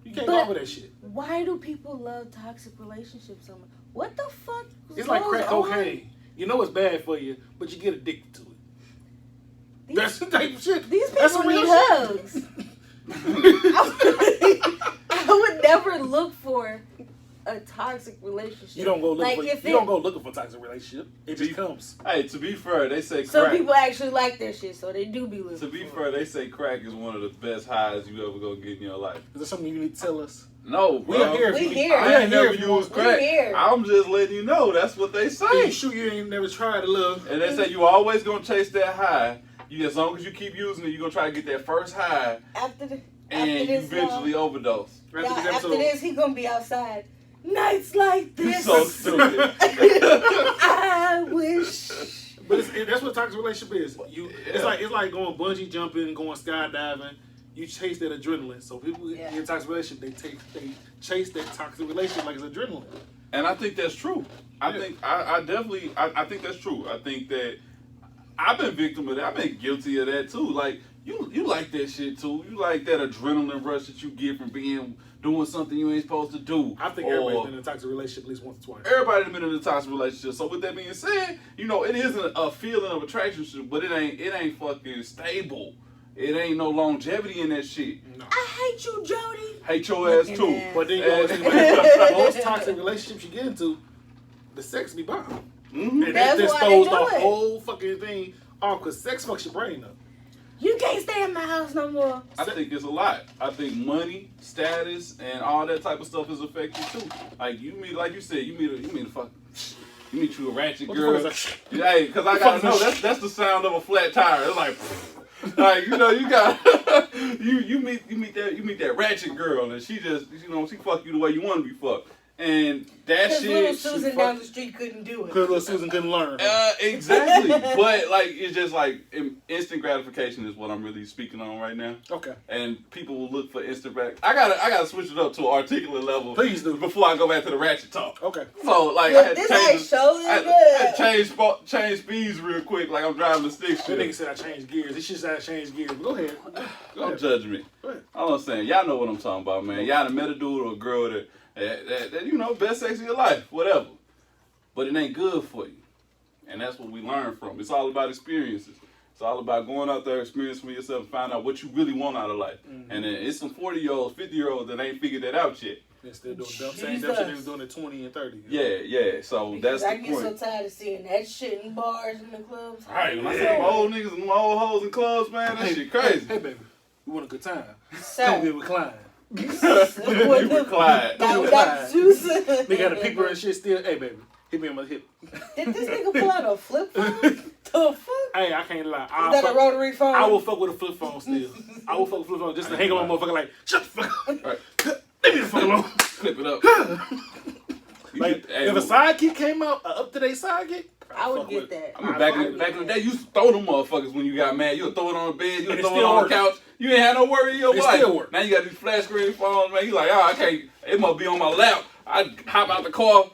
You can't go off with that shit. Why do people love toxic relationships so much? What the fuck? It's like crack goes on? cocaine. You know it's bad for you, but you get addicted to it. That's the type of shit. These That's people some real need shit. hugs. I would never look for a toxic relationship. You don't go looking like for. You don't go looking for a toxic relationship. It just comes. Hey, to be fair, they say Some crack. people actually like that shit, so they do be looking. To be for fair, they say crack is one of the best highs you ever gonna get in your life. Is there something you need to tell us? No, bro. We are here. We here. I ain't never if you used want. crack. We here. I'm just letting you know. That's what they Are you say. sure you ain't never tried to love? And they say you always gonna chase that high. As long as you keep using it, you're gonna try to get that first high, After and you this, eventually overdose. after this, he gonna be outside. Nights like You this. so stupid. I wish. But that's what a toxic relationship is. It's like going bungee jumping, going skydiving. You chase that adrenaline. So people in a toxic relationship, they chase that toxic relationship like it's adrenaline. And I think that's true. I think that's true. I think that I've been victim of that. I've been guilty of that too. Like you like that shit too. You like that adrenaline rush that you get from doing something you ain't supposed to do. I think everybody's been in a toxic relationship at least once or twice. Everybody's been in a toxic relationship. So with that being said, it isn't a feeling of attraction, but it ain't fucking stable. It ain't no longevity in that shit. No. I hate you, Jody. Hate your ass too. But then you always think about most toxic relationships you get into, the sex be bomb. Mm-hmm. And That's that just why they throws do the it. whole fucking thing off because sex fucks your brain up. You can't stay in my house no more. I think it's a lot. I think money, status, and all that type of stuff is affected too. Like you meet you a ratchet What the girl. fuck is Hey, because I gotta know that's the sound of a flat tire. It's like, like you got you meet that ratchet girl, and she just she fuck you the way you want to be fucked. And that Because shit. little Susan down the street couldn't do it. Because little Susan couldn't learn. Exactly. But like it's just like instant gratification is what I'm really speaking on right now. Okay. And people will look for instant gratification. I gotta switch it up to an articulate level. Please do. Before I go back to the ratchet talk. Okay. So like Look, I had to this change. ain't showing I good. had to change speeds real quick, like I'm driving the stick That shift. nigga said I changed gears. He should say I changed gears. But go ahead. Don't judge me. Go ahead. All I'm saying, y'all know what I'm talking about, man. Y'all done met a dude or a girl that you know, best sex of your life, whatever. But it ain't good for you. And that's what we learn from. It's all about experiences. It's all about going out there, experiencing for yourself, and find out what you really want out of life. Mm-hmm. And then it's some 40-year-olds, 50-year-olds that ain't figured that out yet. They're still doing dumb same dumb shit they was doing at 20 and 30. Yeah. So Because that's I the get point. so tired of seeing that shit in bars and the clubs. Alright, when I see them old niggas and them old hoes in clubs, man, that shit crazy. Hey, baby. You want a good time? Sir. Come get with Klein. You with Clyde. That Susan. They got a peeper and shit still. Hey, baby. Hit me on my hip. Did this nigga pull out a flip phone? The fuck? Hey, I can't lie. Is that a rotary phone? I will fuck with a flip phone still. I will fuck with a flip phone just to hang on my motherfucker like, shut the fuck up. Right. Leave me the fuck alone. Clip it up. Like, if a sidekick came out, an up-to-date sidekick, I would get that. I mean, back in the day, you used to throw them motherfuckers when you got mad. You would throw it on the bed, you would And it throw it still on work. the couch. You ain't had no worry in your It life. still work. Now you got these flat screen phones, man. You like, I can't. It must be on my lap. I hop out the car.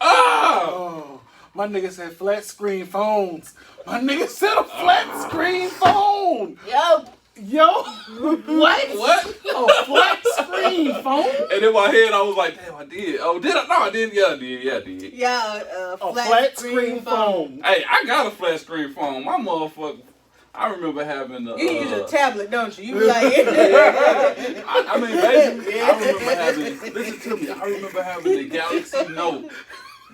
Oh, my nigga said flat screen phones. My nigga said a flat screen phone. Yo, what? What? A flat screen phone? And in my head, I was like, damn, I did. Oh, did I? No, I didn't. Yeah, I did. Yeah, I did. Yeah, A flat screen phone. Hey, I got a flat screen phone. My motherfucker. I remember having the. You use a tablet, don't you? You be like, I mean, basically, I remember having. Listen to me. I remember having the Galaxy Note.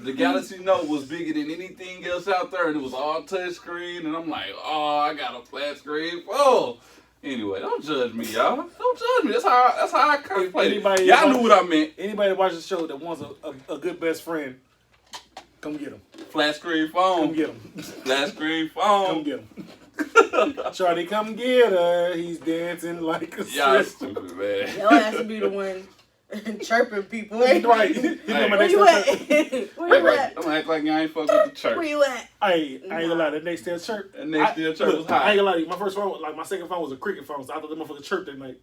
The Galaxy Note was bigger than anything else out there, and it was all touch screen. And I'm like, oh, I got a flat screen phone. Anyway, don't judge me, y'all. Don't judge me. That's how I contemplate it. Y'all knew what I meant. Anybody that watches the show that wants a good best friend, come get him. Flat screen phone. Come get him. Flat screen phone. Come get him. Shawty, come get her. He's dancing like a Y'all sister. stupid, man. yo has to be the one chirping people. Ain't Right. Where Hey. you at? Where you at? Don't act like you ain't fuck with the church. Where you at? I ain't gonna lie, that next day at church. That next day at church was hot. I ain't gonna lie, my first phone, like my second phone was a cricket phone, so I thought that motherfucker chirped that night.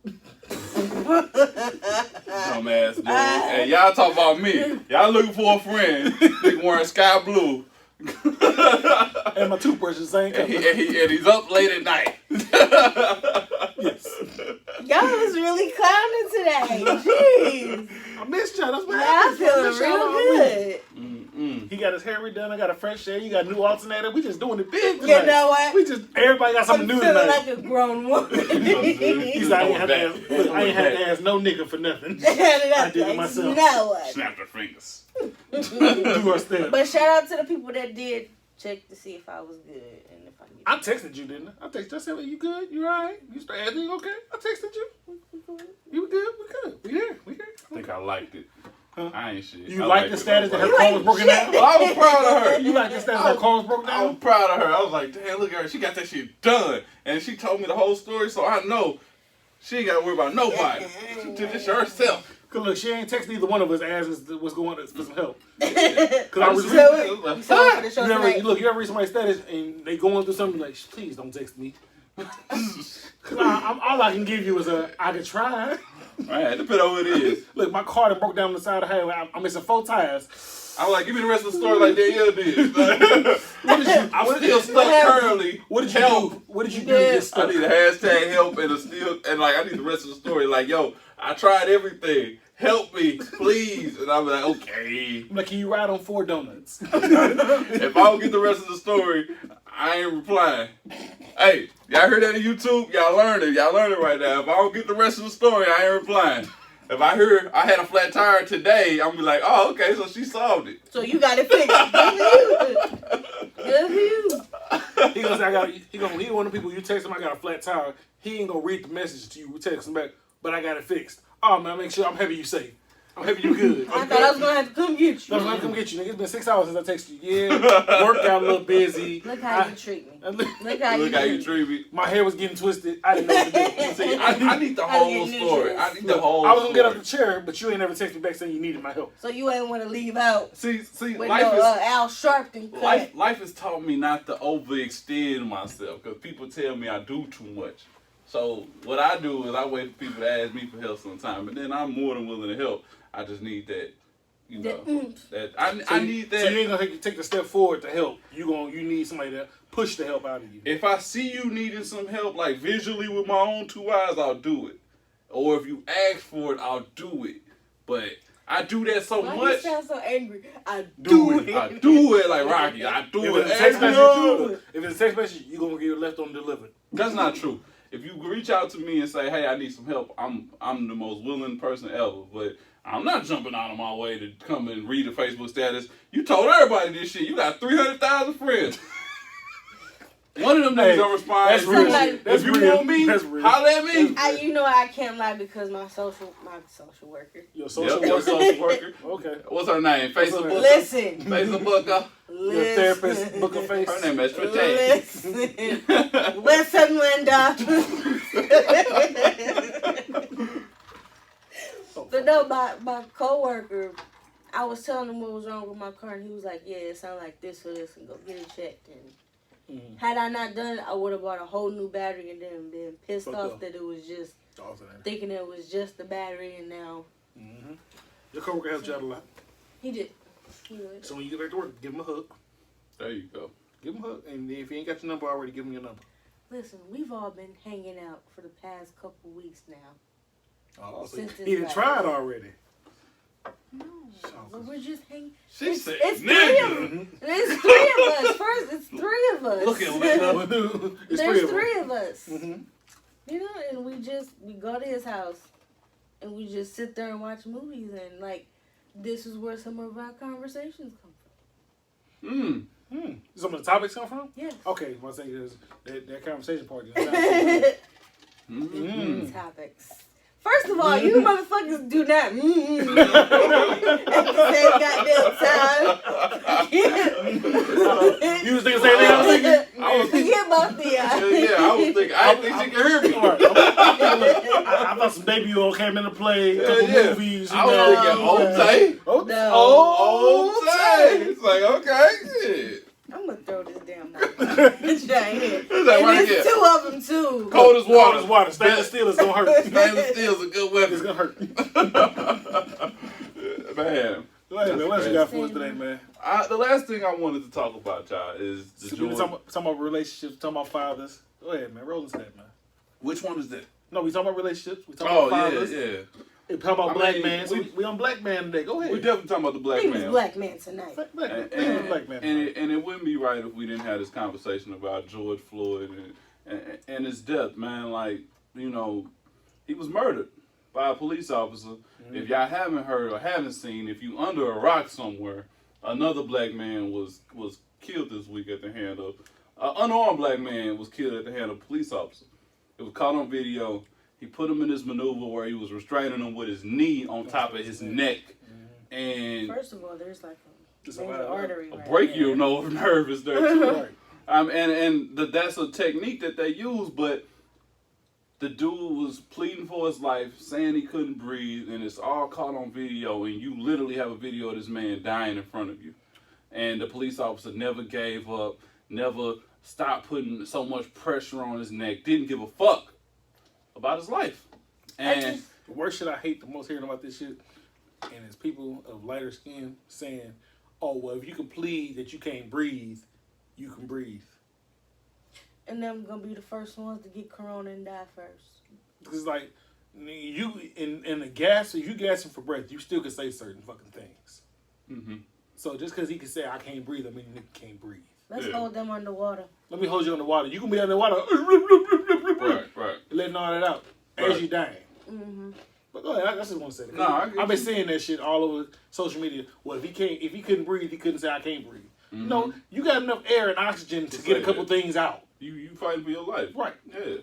Dumbass dude. Hey, y'all talk about me. Y'all looking for a friend. Nigga wearing sky blue. And my toothbrush is the same color. And he's up late at night. Yes. Y'all was really clowning today. Jeez. I missed y'all. That's what Yeah, happened. I feeling missed y'all all real week. good. He got his hair redone. I got a fresh shave. You got a new alternator. We just doing it big You tonight. know what? Everybody got something I'm new feeling tonight. like a grown woman. He's like, I ain't have to ask no nigga for nothing. I did it myself. No one. Snap their fingers. Do our step. But shout out to the people that did check to see if I was good and if I get I texted you, didn't I? I texted you. I said, you good? You alright? You start everything okay? I texted you. You were good? We good. We here. We here. I think I liked it. Huh? I ain't shit. You I like liked the it. status that I her was car like, was broken shit. down? like, I was proud of her. You like the status that her car was broken I was down? proud of her. I was like, damn, look at her. She got that shit done. And she told me the whole story, so I know she ain't got to worry about nobody. She did this herself. Cause look, she ain't text either one of us asking what's going on for some help. Cause I was You saw it for the show You ever, tonight. look, you ever read somebody's status and they going through something like, please don't text me. Cause all I can give you is I could try. Right, depending on what it is. Look, my car done broke down on the side of the highway. I'm missing 4 tires. I was like, give me the rest of the story like Danielle did. What did you? I'm still stuck currently. What did you Help. do? What did you do Yeah. to get I stuck? need a hashtag help and a still and like I need the rest of the story. Like, yo, I tried everything. Help me, please. And I'm like, okay. I'm like, can you ride on 4 donuts? If I don't get the rest of the story, I ain't replying. Hey, y'all heard that on YouTube? Y'all learned it. Y'all learned it right now. If I don't get the rest of the story, I ain't replying. If I hear I had a flat tire today, I'm gonna be like, oh, okay, so she solved it. So you got it fixed. Good for you. He goes, he one of the people you text him, I got a flat tire. He ain't gonna read the message to you. We text him back, but I got it fixed. Oh man, make sure I'm happy you safe. I'm happy you good. I thought I was gonna have to come get you. I was gonna come get you, nigga. It's been 6 hours since I texted you. Yeah, worked out a little busy. Look how you treat me. Look how you treat me. My hair was getting twisted. I didn't know what to do. See, I need the whole story. I need the whole. I was gonna get off the chair, but you ain't never texted me back saying you needed my help. So you ain't want to leave out. See, with life is Al Sharpton cut. life has taught me not to overextend myself because people tell me I do too much. So what I do is I wait for people to ask me for help sometime, and then I'm more than willing to help. I just need that, you know, I need that. So you ain't gonna take the step forward to help. You need somebody to push the help out of you. If I see you needing some help, like visually with my own 2 eyes, I'll do it. Or if you ask for it, I'll do it. But I do that so Why much. You sound so angry. I do it. I do it like Rocky. I do it. If it's a text message, you gonna get it left undelivered. That's not true. If you reach out to me and say, "Hey, I need some help," I'm the most willing person ever. But I'm not jumping out of my way to come and read a Facebook status. You told everybody this shit. You got 300,000 friends. One of them niggas don't respond. That's real shit. If you want me, holler at me. You know I can't lie because my social worker. Your social worker. Social worker. Okay. What's her name? Facebook. Listen. Facebooker. Your therapist. Book of face. Her name is Trey. Listen. Listen, Linda. But no, my coworker, I was telling him what was wrong with my car, and he was like, "Yeah, it sounds like this or this, and go get it checked." And had I not done it, I would have bought a whole new battery and then been pissed off that it was just thinking it was just the battery, and now. Your coworker helped you out a lot. He did. So when you get back to work, give him a hug. There you go. Give him a hug, and if he ain't got your number already, give him your number. Listen, we've all been hanging out for the past couple weeks now. Oh, so he done tried already. No, but we're just hanging. She said, it's 3 of them. It's 3 of us. First, it's 3 of us. Look at Linda. There's 3 of us. Mm-hmm. You know, and we go to his house, and we just sit there and watch movies, and like, this is where some of our conversations come from. Some of the topics come from? Yes. Okay, well, I think there's that conversation part. Topics. First of all, you motherfuckers do not at the same goddamn time. You was thinking the same thing I was thinking? Forget about the I was thinking. I didn't think she could hear me. I thought some baby oil came into play, a couple movies. I was thinking Old Tay. It's like, okay, shit. I'm gonna throw this damn motherfucker right here. And there's 2 of them too. Cold as water. Stainless steel is gonna hurt. Stainless steel is a good weapon. It's gonna hurt. Man. Go ahead, man. What you got for us today, man? The last thing I wanted to talk about, y'all, is the George. Talking about relationships, talking about fathers. Go ahead, man. Roll into that, man. Which one is that? No, we talking about relationships. We talking about fathers. Yeah. We talking about black man. So we on black man today. Go ahead. We definitely talking about the black man. Black man tonight. Black man. And it wouldn't be right if we didn't have this conversation about George Floyd and his death, man. Like, you know, he was murdered by a police officer. If y'all haven't heard or haven't seen, if you under a rock somewhere, another black man was killed this week at the hand of unarmed black man was killed at the hand of a police officer. It was caught on video. He put him in this maneuver where he was restraining him with his knee on top of his neck. And first of all, there's like a major artery. A brachial nerve is there too. And that's a technique that they use, but the dude was pleading for his life, saying he couldn't breathe, and it's all caught on video, and you literally have a video of this man dying in front of you. And the police officer never gave up, never stopped putting so much pressure on his neck, didn't give a fuck about his life. And the worst shit I hate the most hearing about this shit, and it's people of lighter skin saying, "Oh, well, if you can plead that you can't breathe, you can breathe." And them gonna be the first ones to get corona and die first. Because like you in the gas, if you gasping for breath, you still can say certain fucking things. So just because he can say I can't breathe, I mean nigga can't breathe. Let's hold them underwater. Let me hold you underwater. You can be underwater, right, letting all that out as you dying. But go ahead, I just want to say that. I've been seeing that shit all over social media. Well, if he couldn't breathe, he couldn't say I can't breathe. No, you got enough air and oxygen to get a couple things out. You fighting for your life, right? Yeah,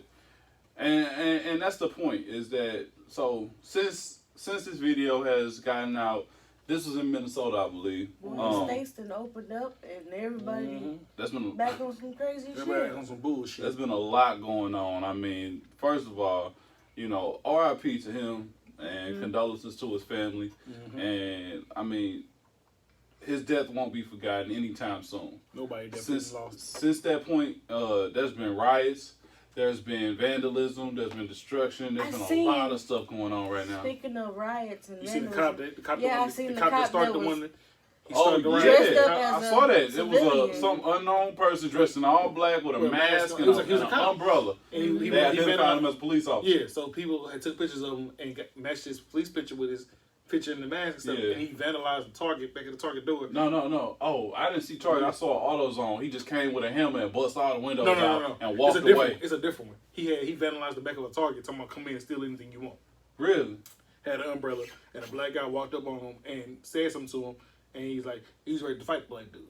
and that's the point. Is that so? Since since this video has gotten out, this was in Minnesota, I believe. Well, the states done opened up and everybody that's been back on some crazy shit. Everybody on some bullshit. There's been a lot going on. I mean, first of all, you know, R.I.P. to him and condolences to his family. And I mean, his death won't be forgotten anytime soon. Nobody definitely lost. Since that point, there's been riots, there's been vandalism, there's been destruction, there's been a lot of stuff going on right now. Speaking of riots and you vandalism, seen the cop? Yeah, I seen the cop that started the was one. dressed up as I saw that. It civilian. was some unknown person dressed in all black with a mask and an umbrella. And he identified him as a police officer. Yeah, so people had took pictures of him and matched his police picture with his picture in the mask and stuff. Yeah. And he vandalized the Target back at the Target door. No. Oh, I didn't see Target. I saw AutoZone. He just came with a helmet and bust all the windows out and walked away. It's a different one. He vandalized the back of a Target, talking about come in and steal anything you want. Really? Had an umbrella, and a black guy walked up on him and said something to him, and he's like, he's ready to fight the black dude.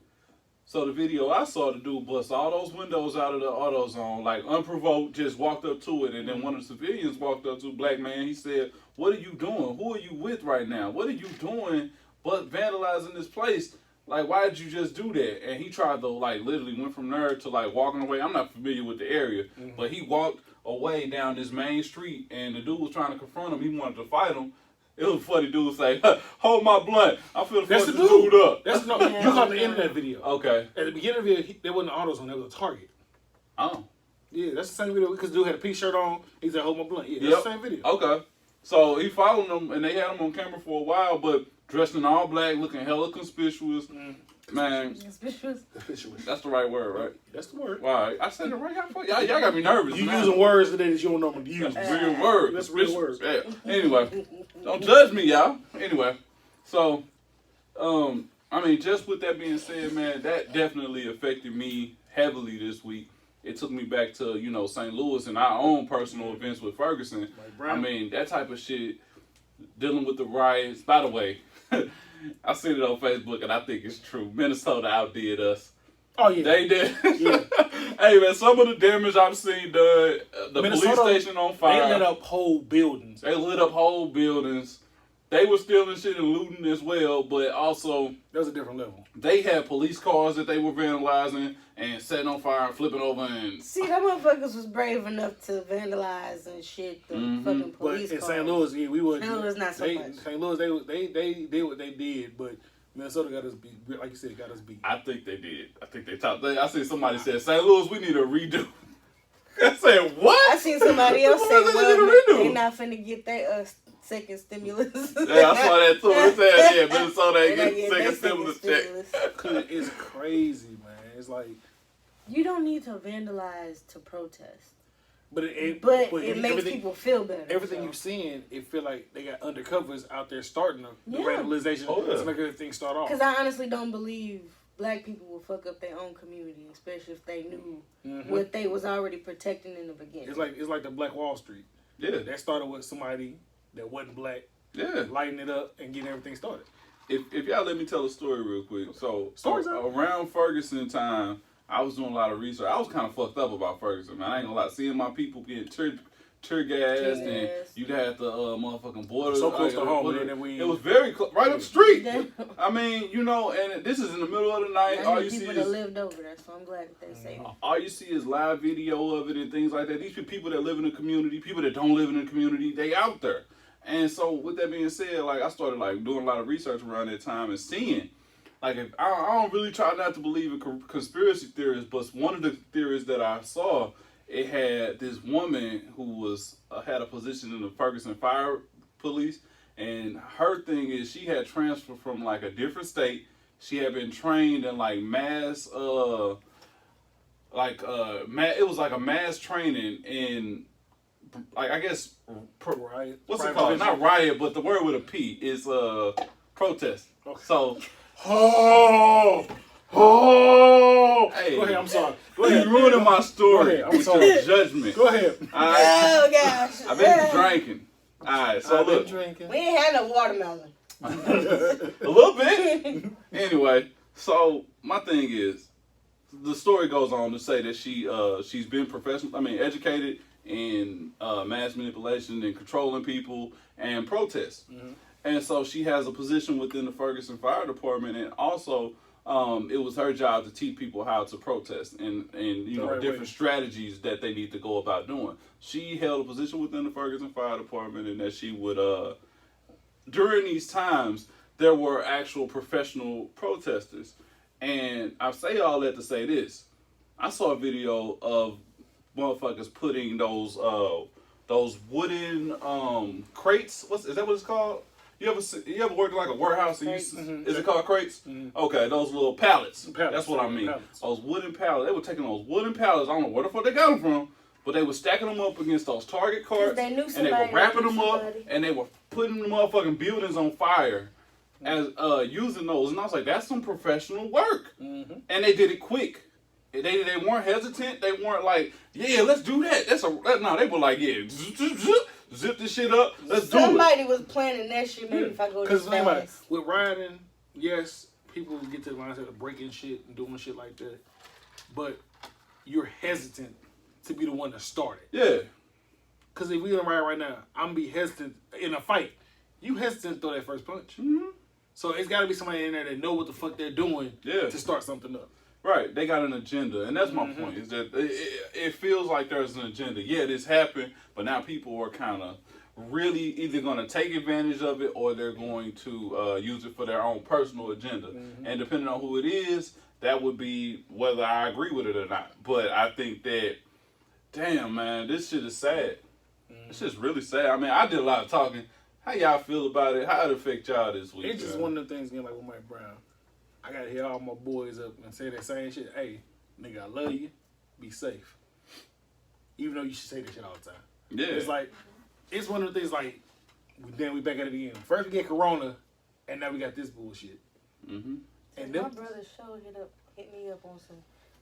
So the video I saw, the dude bust all those windows out of the AutoZone, like unprovoked, just walked up to it, and then one of the civilians walked up to a black man. He said, "What are you doing? Who are you with right now? What are you doing but vandalizing this place? Like, why did you just do that?" And he tried to, like, literally went from there to, like, walking away. I'm not familiar with the area, but he walked away down this main street, and the dude was trying to confront him. He wanted to fight him. It was funny, dude say, "Hold my blunt. I'm finna fuck this dude up." You caught the end of that video. Okay. At the beginning of the video, there wasn't AutoZone, there was a Target. Oh. Yeah, that's the same video because dude had a P-shirt on. He said, "Hold my blunt." Yeah, that's the same video. Okay. So he followed them, and they had him on camera for a while, but dressed in all black, looking hella conspicuous. Man, that's the right word, right? That's the word. Wow, I said it right. Y'all got me nervous. You using words today that you don't normally use. Real words. That's real words. Yeah. Anyway, don't judge me, y'all. Anyway, so, I mean, just with that being said, man, that definitely affected me heavily this week. It took me back to, you know, St. Louis and our own personal events with Ferguson. I mean, that type of shit, dealing with the riots. By the way, I seen it on Facebook, and I think it's true. Minnesota outdid us. Oh, yeah. They did. Yeah. Hey, man, some of the damage I've seen done, the Minnesota, police station on fire. They lit up whole buildings. They lit up whole buildings. They were stealing shit and looting as well, but also... That was a different level. They had police cars that they were vandalizing and setting on fire and flipping over and... See, that motherfuckers was brave enough to vandalize and shit the fucking police But in cars. St. Louis, yeah, we wasn't... St. Louis not so much. St. Louis, they did what they did, but Minnesota got us beat. Like you said, got us beat. I think they did. I think they talked... I see somebody said, "St. Louis, we need a redo." I said, what? I seen somebody else say, well, they not finna get their second stimulus. Yeah, I saw that too. It said, yeah, Minnesota ain't getting second stimulus check. Cause it's crazy, man. It's like... You don't need to vandalize to protest. But it makes people feel better. Everything you're seeing, it feel like they got undercovers out there starting the radicalization to make everything start off. Because I honestly don't believe black people will fuck up their own community, especially if they knew what they was already protecting in the beginning. It's like the Black Wall Street. Yeah. That started with somebody that wasn't black. Yeah. Lighting it up and getting everything started. If y'all let me tell a story real quick. So around Ferguson time, I was doing a lot of research. I was kind of fucked up about Ferguson, man. I ain't gonna lie. Seeing my people getting tear gassed and you'd have the motherfucking border. So close to home, it was very close, right up the street. I mean, you know, and this is in the middle of the night. All you see people that lived over there, so I'm glad that they say that. All you see is live video of it and things like that. These people that live in the community, people that don't live in the community, they out there. And so with that being said, like I started like doing a lot of research around that time and seeing. Like, if I don't really try not to believe in conspiracy theories, but one of the theories that I saw, it had this woman who was had a position in the Ferguson Fire Police, and her thing is she had transferred from like a different state. She had been trained in like mass, it was like a mass training in, like I guess, what's it called? Not riot, but the word with a P is protest. Okay. So. Oh! Hey, go ahead. I'm sorry. Go ahead. You ruining my story. Go ahead. I'm sorry. Your judgment. Go ahead. Oh gosh. I've been drinking. All right. So look, we ain't had no watermelon. A little bit. Anyway, so my thing is, the story goes on to say that she's been educated in mass manipulation and controlling people and protests. And so she has a position within the Ferguson Fire Department, and also it was her job to teach people how to protest and you know different strategies that they need to go about doing. She held a position within the Ferguson Fire Department, and that she would during these times there were actual professional protesters. And I say all that to say this: I saw a video of motherfuckers putting those wooden crates. Is that what it's called? You ever worked in like a warehouse? Is it called crates? Okay, those little pallets. That's what I mean. Pallets. Those wooden pallets. They were taking those wooden pallets. I don't know where the fuck they got them from, but they were stacking them up against those Target carts, and they were wrapping them up, and they were putting the motherfucking buildings on fire, as using those. And I was like, that's some professional work. And they did it quick. They weren't hesitant. They weren't like, yeah, let's do that. No, they were like, yeah, zip this shit up. Let's do it. Somebody was planning that shit. Maybe if I go this fast. With rioting, yes, people get to the mindset of breaking shit and doing shit like that, but you're hesitant to be the one to start it. Yeah. Because if we in a riot right now, I'm gonna be hesitant in a fight. You hesitant to throw that first punch. So it's got to be somebody in there that know what the fuck they're doing to start something up. Right, they got an agenda, and that's my point. Is that it feels like there's an agenda. Yeah, this happened, but now people are kind of really either going to take advantage of it or they're going to use it for their own personal agenda. And depending on who it is, that would be whether I agree with it or not. But I think that, damn man, this shit is sad. This shit's really sad. I mean, I did a lot of talking. How y'all feel about it? How it affect y'all this week? It's just one of them things again, like with Mike Brown. I gotta hear all my boys up and say that same shit. Hey, nigga, I love you. Be safe. Even though you should say this shit all the time. Yeah. It's like, it's one of the things like, then we back at it again. First we get Corona, and now we got this bullshit. And my brother's show hit me up on some,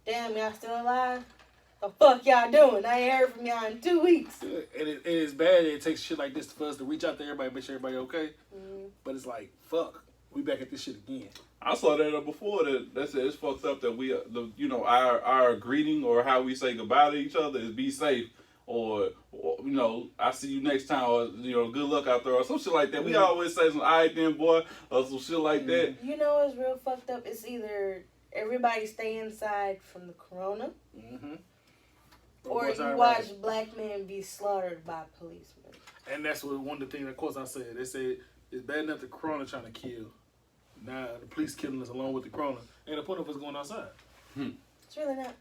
damn, y'all still alive? The fuck y'all doing? I ain't heard from y'all in 2 weeks. And it's bad that it takes shit like this for us to reach out to everybody, make sure everybody okay. But it's like, fuck, we back at this shit again. I saw that before that said it's fucked up that we our greeting or how we say goodbye to each other is be safe or I see you next time or good luck out there or some shit like that. We always say some alright then boy or some shit like that. You know what's real fucked up? It's either everybody stay inside from the corona or you watch black men be slaughtered by policemen. And that's what one of the things of course I said. They said it's bad enough the corona trying to kill. Now the police killing us along with the corona. Ain't the point of us going outside. It's really not.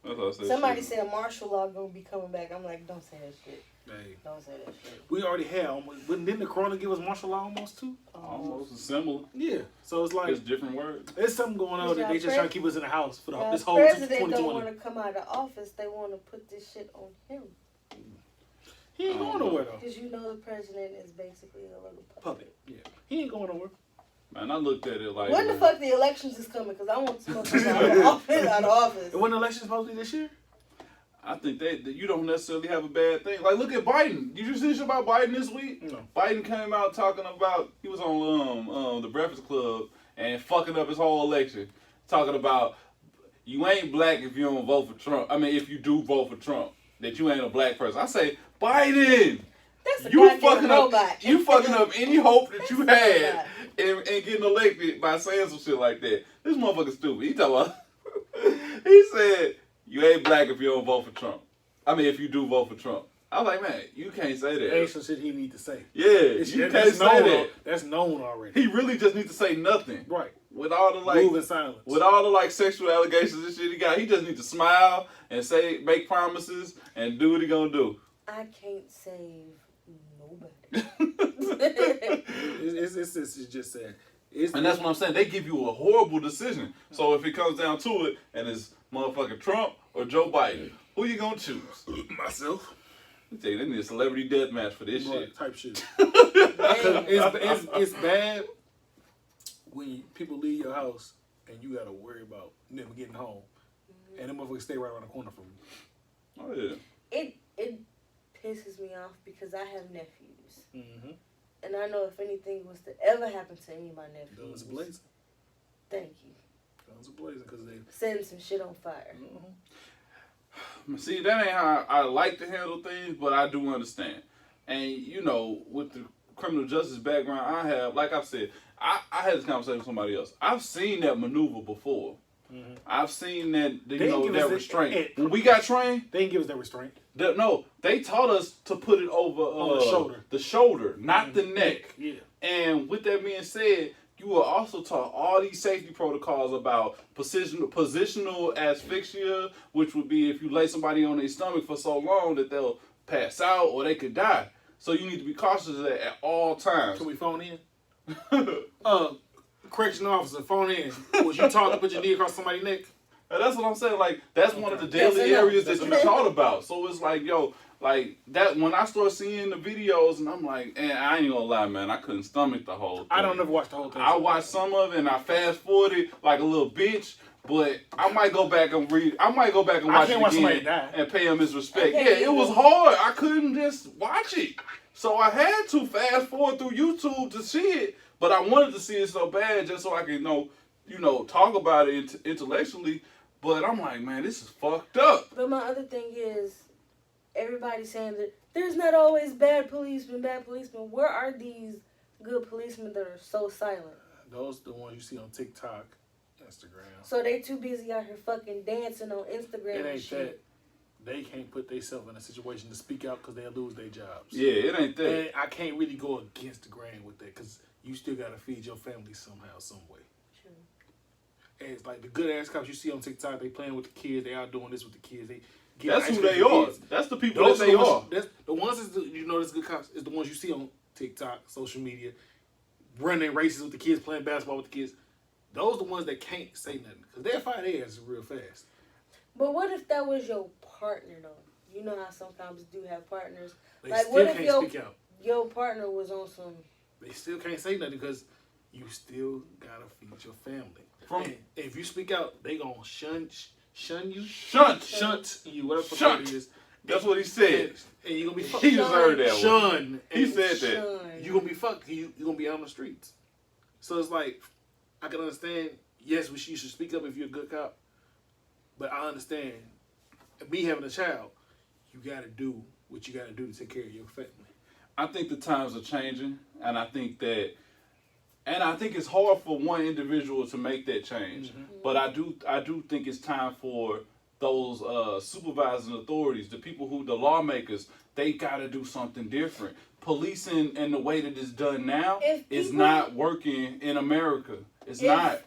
That's what I said. Somebody said martial law gonna be coming back. I'm like, don't say that shit. Hey. Don't say that shit. We already had almost. Didn't the corona give us martial law almost too? Almost similar. Yeah. So it's like it's different words. There's something going on that they just trying to keep us in the house for this whole president 2020. don't want to come out of office. They want to put this shit on him. He ain't going nowhere though. Because the president is basically a little puppet. Yeah. He ain't going nowhere. Man, I looked at it like... When the fuck the elections is coming? Because I want to smoke out of office. And when the election's supposed to be this year? I think you don't necessarily have a bad thing. Like, look at Biden. Did you see shit about Biden this week? No. Biden came out talking about... He was on the Breakfast Club and fucking up his whole election. Talking about, you ain't black if you don't vote for Trump. I mean, if you do vote for Trump. That you ain't a black person. I say, Biden! You fucking up any hope that you had and getting elected by saying some shit like that. This motherfucker stupid. He talking about he said you ain't black if you don't vote for Trump. I mean if you do vote for Trump. I was like, man, you can't say that. Ain't some shit he need to say. Yeah, you can't say that. That's known already. He really just needs to say nothing. Right. With all the move in silence. With all the sexual allegations and shit he got, he just needs to smile and make promises and do what he gonna do. I can't save nobody. It's just sad. And that's what I'm saying. They give you a horrible decision. So if it comes down to it, and it's motherfucking Trump or Joe Biden, who you gonna choose? Myself. I tell you, they need a celebrity death match for this shit. Type shit. It's bad when people leave your house and you gotta worry about them getting home, and them motherfuckers stay right around the corner from you. Oh yeah. It pisses me off because I have nephews, and I know if anything was to ever happen to any of my nephews, guns blazing. Thank you. Guns blazing because they setting some shit on fire. See, that ain't how I like to handle things, but I do understand. And, you know, with the criminal justice background I have, like I said, I had this conversation with somebody else. I've seen that maneuver before. Mm-hmm. I've seen that, They you know, give that us restraint. When we got trained, they didn't give us that restraint. no, they taught us to put it over On the shoulder. the shoulder, not the neck. Yeah. And with that being said, you were also taught all these safety protocols about positional asphyxia, which would be if you lay somebody on their stomach for so long that they'll pass out or they could die. So you need to be cautious of that at all times. Can we phone in? Correctional officer, phone in. Was you taught to put your knee across somebody's neck? And that's what I'm saying. Like, that's one of the Yes, daily I know. areas that you're taught about. So it's like, yo, like that. When I start seeing the videos, and I'm like, and I ain't gonna lie, man, I couldn't stomach the whole thing. I don't never watch the whole thing. I watched some of it and I fast forwarded like a little bitch. But I might go back and read. I might go back and watch it again and pay him his respect. Yeah, it was hard. I couldn't just watch it, so I had to fast forward through YouTube to see it. But I wanted to see it so bad just so I could talk about it intellectually. But I'm like, man, this is fucked up. But my other thing is, everybody's saying that there's not always bad policemen. Where are these good policemen that are so silent? Those the ones you see on TikTok, Instagram. So they too busy out here fucking dancing on Instagram It and ain't shit. that. They can't put themselves in a situation to speak out because they'll lose their jobs. Yeah, it ain't that. And I can't really go against the grain with that because you still got to feed your family somehow, some way. True. And it's like the good ass cops you see on TikTok, they playing with the kids, they out doing this with the kids. They That's ice who cream they for are. kids. That's the people Those that are they the are. ones, that's the ones that's that's good cops is the ones you see on TikTok, social media, running races with the kids, playing basketball with the kids. Those the ones that can't say nothing because they'll find their asses real fast. But what if that was your partner though? You know how some cops do have partners. They Like, still what if can't speak out. your partner was on some? They still can't say nothing because you still gotta feed your family. And if you speak out, they gonna shun you, shunt you, whatever the fuck it is. That's what he said. And you gonna be fucked. He just heard that one. Shun. He said that. Shun. You gonna be fucked. You gonna be out on the streets. So it's like I can understand. Yes, you should speak up if you're a good cop. But I understand. Me having a child, you gotta do what you gotta do to take care of your family. I think the times are changing, and I think it's hard for one individual to make that change. Mm-hmm. But I do think it's time for those supervising authorities, the lawmakers, they got to do something different. Policing and the way that it's done now is not working in America. It's not.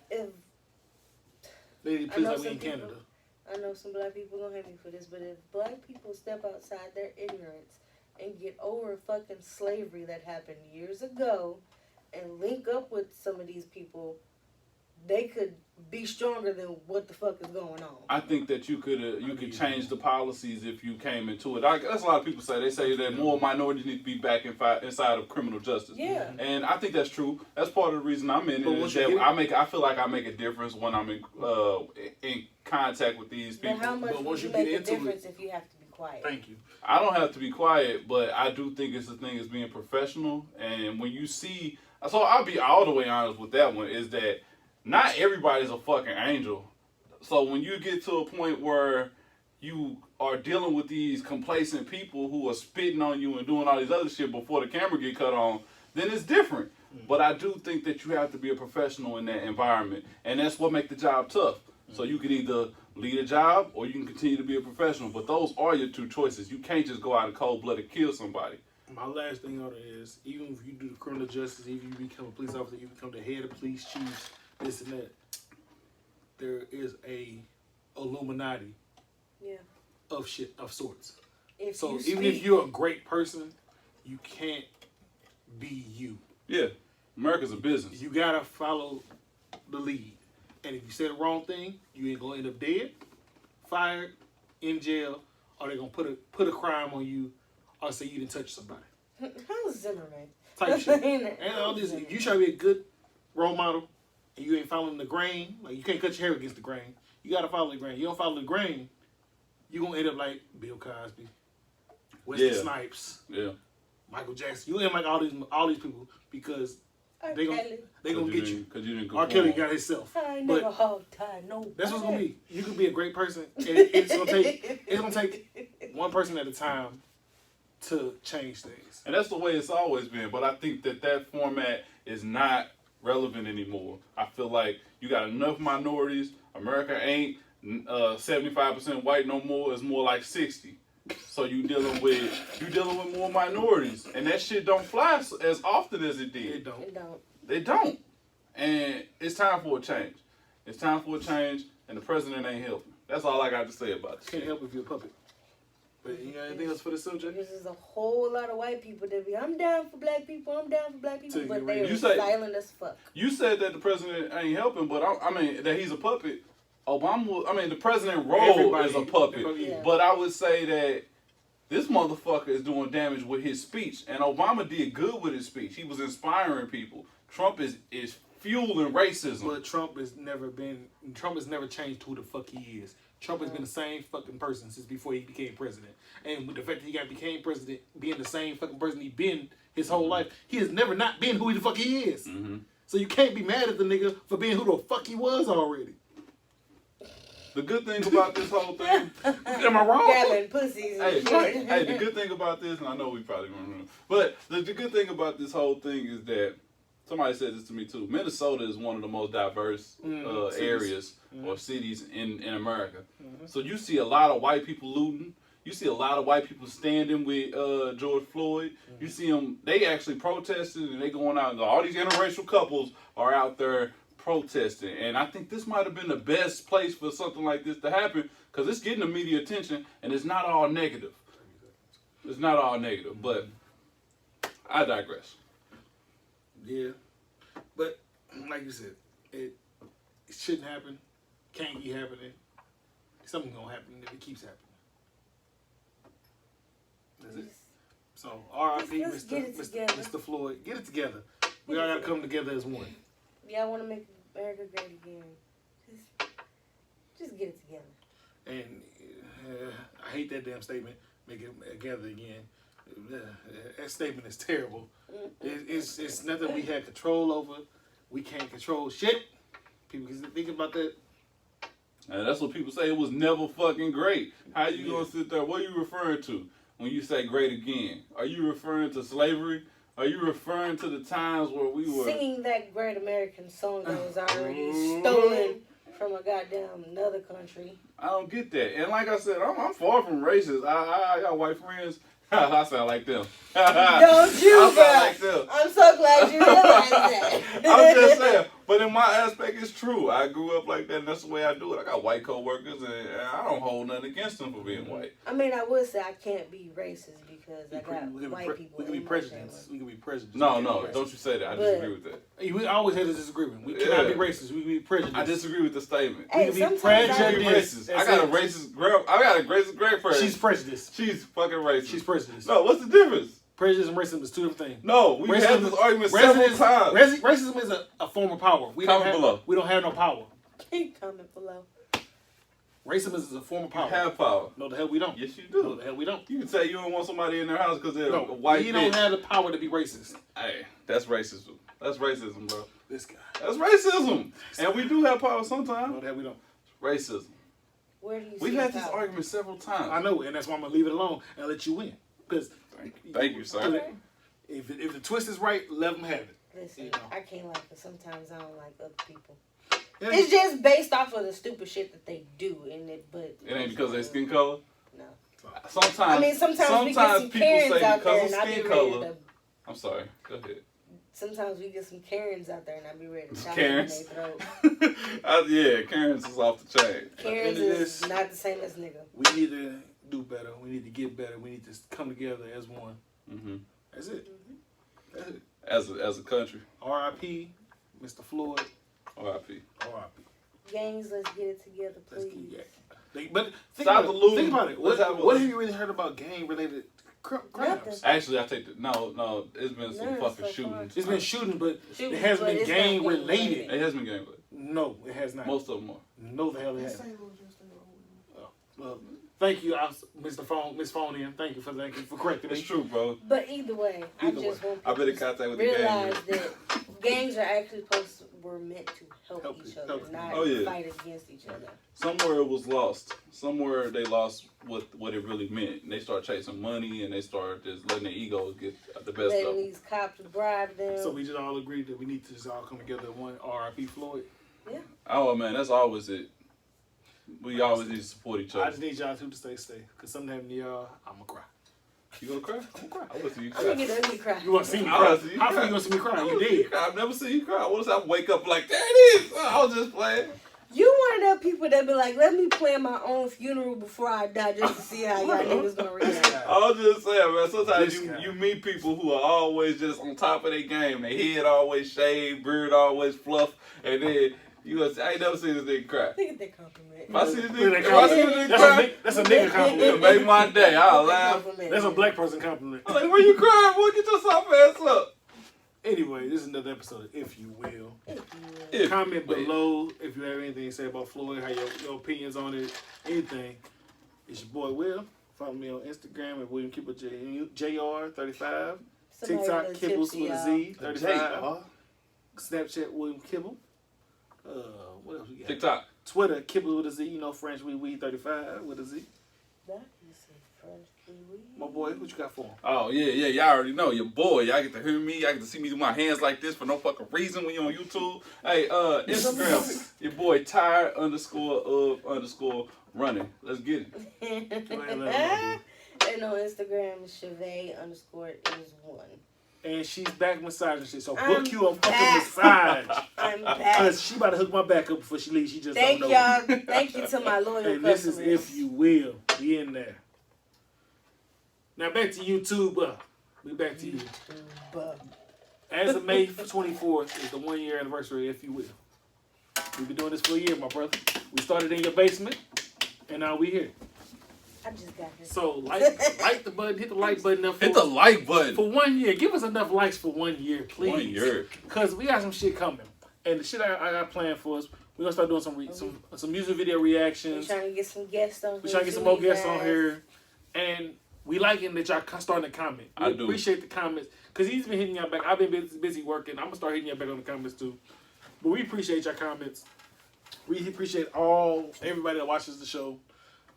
Lady, please, like we in Canada. I know some black people gonna hate me for this, but if black people step outside their ignorance and get over fucking slavery that happened years ago and link up with some of these people, they could be stronger than what the fuck is going on. I think that you could change the policies if you came into it. That's a lot of people say. They say that more minorities need to be back inside of criminal justice. Yeah. And I think that's true. That's part of the reason I'm in it. Is that I feel like I make a difference when I'm in contact with these people. But how much would you make a difference if you have to be quiet? Thank you. I don't have to be quiet, but I do think it's the thing is being professional. And when you see, so I'll be all the way honest with that one, is that not everybody's a fucking angel. So when you get to a point where you are dealing with these complacent people who are spitting on you and doing all these other shit before the camera get cut on, then it's different. Mm-hmm. But I do think that you have to be a professional in that environment. And that's what makes the job tough. Mm-hmm. So you can either lead a job or you can continue to be a professional. But those are your two choices. You can't just go out and cold-blooded kill somebody. My last thing on it is, even if you do the criminal justice, even if you become a police officer, you become the head of police chiefs, this and that, there is a Illuminati of shit of sorts. So even if you're a great person, you can't be you. Yeah, America's a business. You gotta follow the lead, and if you say the wrong thing, you ain't gonna end up dead, fired, in jail, or they're gonna put a crime on you, or say you didn't touch somebody. How's Zimmerman? Type shit. And all this, if you try to be a good role model, and you ain't following the grain, like you can't cut your hair against the grain. You gotta follow the grain. You don't follow the grain, you gonna end up like Bill Cosby, Wesley Snipes, Michael Jackson. You end up like all these people because They gonna get you. Because you didn't go R. Kelly got himself. I ain't But never hog tied no. that's what's gonna be. You can be a great person. And it's gonna take one person at a time to change things. And that's the way it's always been. But I think that format is not relevant anymore. I feel like you got enough minorities. America ain't 75% white no more. It's more like 60. So you dealing with more minorities, and that shit don't fly as often as it did. It don't. They don't. And it's time for a change. It's time for a change, and the president ain't helping. That's all I got to say about this. Can't help if you're a puppet. But you got anything else for the subject? This is a whole lot of white people that be, I'm down for black people, but they are silent as fuck. You said that the president ain't helping, but I mean that he's a puppet. The president role is a puppet. Yeah. But I would say that this motherfucker is doing damage with his speech, and Obama did good with his speech. He was inspiring people. Trump is fueling racism. But Trump has never changed who the fuck he is. Trump has been the same fucking person since before he became president. And with the fact that he became president, being the same fucking person he been his whole life, he has never not been who the fuck he is. Mm-hmm. So you can't be mad at the nigga for being who the fuck he was already. The good thing about this whole thing, am I wrong? Grabbing pussies and shit. Hey, the good thing about this, and I know we probably gonna remember, but the good thing about this whole thing is that somebody said this to me too. Minnesota is one of the most diverse areas or cities in America. Mm-hmm. So you see a lot of white people looting. You see a lot of white people standing with George Floyd. Mm-hmm. You see them, they actually protested and they going out. All these interracial couples are out there protesting. And I think this might have been the best place for something like this to happen because it's getting the media attention and it's not all negative. It's not all negative, but I digress. Yeah, but like you said, it shouldn't happen. Can't keep happening. Something's gonna happen if it keeps happening. That's it. So R.I.P. Mr. Floyd, get it together. We all gotta come together as one. Yeah, I want to make America great again. Just get it together. And I hate that damn statement. Make it together again. That statement is terrible. It's nothing we had control over. We can't control shit. People can think about that. And that's what people say. It was never fucking great. How you gonna sit there? What are you referring to when you say great again? Are you referring to slavery? Are you referring to the times where we were singing that great American song that was already stolen from a goddamn another country? I don't get that. And like I said, I'm far from racist. I got white friends. I sound like them. Don't you, I sound like them. I'm so glad you realized that. I'm just saying. But in my aspect, it's true. I grew up like that, and that's the way I do it. I got white coworkers, and I don't hold nothing against them for being white. I mean, I would say I can't be racist because I got white people. We can be prejudiced. We can be prejudiced. No, don't you say that. I disagree with that. We always had a disagreement. We cannot be racist. We can be prejudiced. I disagree with the statement. Hey, we can be prejudiced. I got a racist grandparent. She's prejudiced. She's fucking racist. She's prejudiced. No, what's the difference? Prejudice and racism is two different things. No, we've had this argument several times. Racism is a form of power. We don't have no power. Comment below. Racism is a form of power. You have power. No, the hell we don't. Yes, you do. No, the hell we don't. You can say you don't want somebody in their house because they're a white You don't have the power to be racist. Hey, that's racism. That's racism, bro. This guy. That's racism. And we do have power sometimes. No, the hell we don't. Racism. Where do you We've had this argument several times. I know, and that's why I'm going to leave it alone and let you win. Because Thank you, sir. If the twist is right, let them have it. Listen, I can't like it. Sometimes I don't like other people. Yeah. It's just based off of the stupid shit that they do, but it ain't because of their skin color. No. Sometimes we get some Karens out there, and I be ready to. I'm sorry. Go ahead. Sometimes we get some Karens out there, and I be ready to chop Karens. in their throat. Yeah, Karens is off the chain. Karens is not the same as nigga. We need to do better. We need to get better. We need to come together as one. Mm-hmm. That's it. That's it. As a country. R.I.P. Mr. Floyd. R.I.P. R.I.P. Gangs, let's get it together, please. But think Stop about the looting. Think about it. What have you really heard about gang-related crimes? Actually, I take no. It's been some fucking shootings. It's been shooting, but it hasn't been gang-related. It has been gang-related. No, it has not. Most of them are. No, the hell it hasn't. Well, thank you, Miss Phone-In. Thank you for correcting me. It's true, bro. But either way, I just want people to contact with realize the gang. that Gangs are actually were meant to help each other, not fight against each other. Somewhere it was lost. Somewhere they lost what it really meant. And they start chasing money and they start just letting their egos get the best of them. Letting these cops bribe them. So we just all agreed that we need to just all come together at one R.I.P. Floyd. Yeah. Oh man, that's always it. We always need to support each other. I just need y'all two to stay. Cause sometimes y'all, I'ma cry. You gonna cry? I'm gonna cry. I want to see you cry. I'm gonna get ugly cry. You want to see me cry? How far you gonna see me cry? You did. I've never seen you cry. What if I wake up like, there it is? I was just playing. You one of them people that be like, let me plan my own funeral before I die just to see how y'all niggas gonna react. I was just saying, man, sometimes you meet people who are always just on top of their game. Their head always shaved, beard always fluff, and then I ain't never seen this nigga cry. Look at that compliment. If I see this nigga cry, that's a nigga compliment. It made my day. I'll laugh. That's a black person compliment. I'm like, where you crying, boy? Get your soft ass up. Anyway, this is another episode of If You Will. Comment below if you have anything to say about Floyd, how your opinions on it, anything. It's your boy Will. Follow me on Instagram at William Kibble JR35. TikTok Kibbles with a Z 35. Snapchat William Kibble. What else we got? TikTok. Twitter Kibble with a Z. You know French Wee 35 with a Z. My boy, what you got for him? Oh, yeah, y'all already know. Your boy, y'all get to hear me. Y'all get to see me do my hands like this for no fucking reason when you're on YouTube. Hey, Instagram, your boy tired _ running. Let's get it. And on Instagram, Chevy _is1. And she's back massaging shit, so book you a fucking massage. I'm back. Cause she about to hook my back up before she leaves. She just Thank don't know. y'all. Thank you to my loyal and customers. This is If You Will. We in there. Now back to YouTube. We back to you. As of May 24th is the 1 year anniversary of If You Will. We've been doing this for a year, my brother. We started in your basement, and now we here. I just got this. So like the button, hit the like button up. Hit the like button. For 1 year. Give us enough likes for 1 year, please. 1 year. Because we got some shit coming. And the shit I got planned for us, we're going to start doing some music video reactions. We're trying to get some guests on here. We're trying to get some more guests on here. And we liking that y'all starting to comment. We appreciate the comments. Because he's been hitting y'all back. I've been busy working. I'm going to start hitting y'all back on the comments too. But we appreciate y'all comments. We appreciate everybody that watches the show.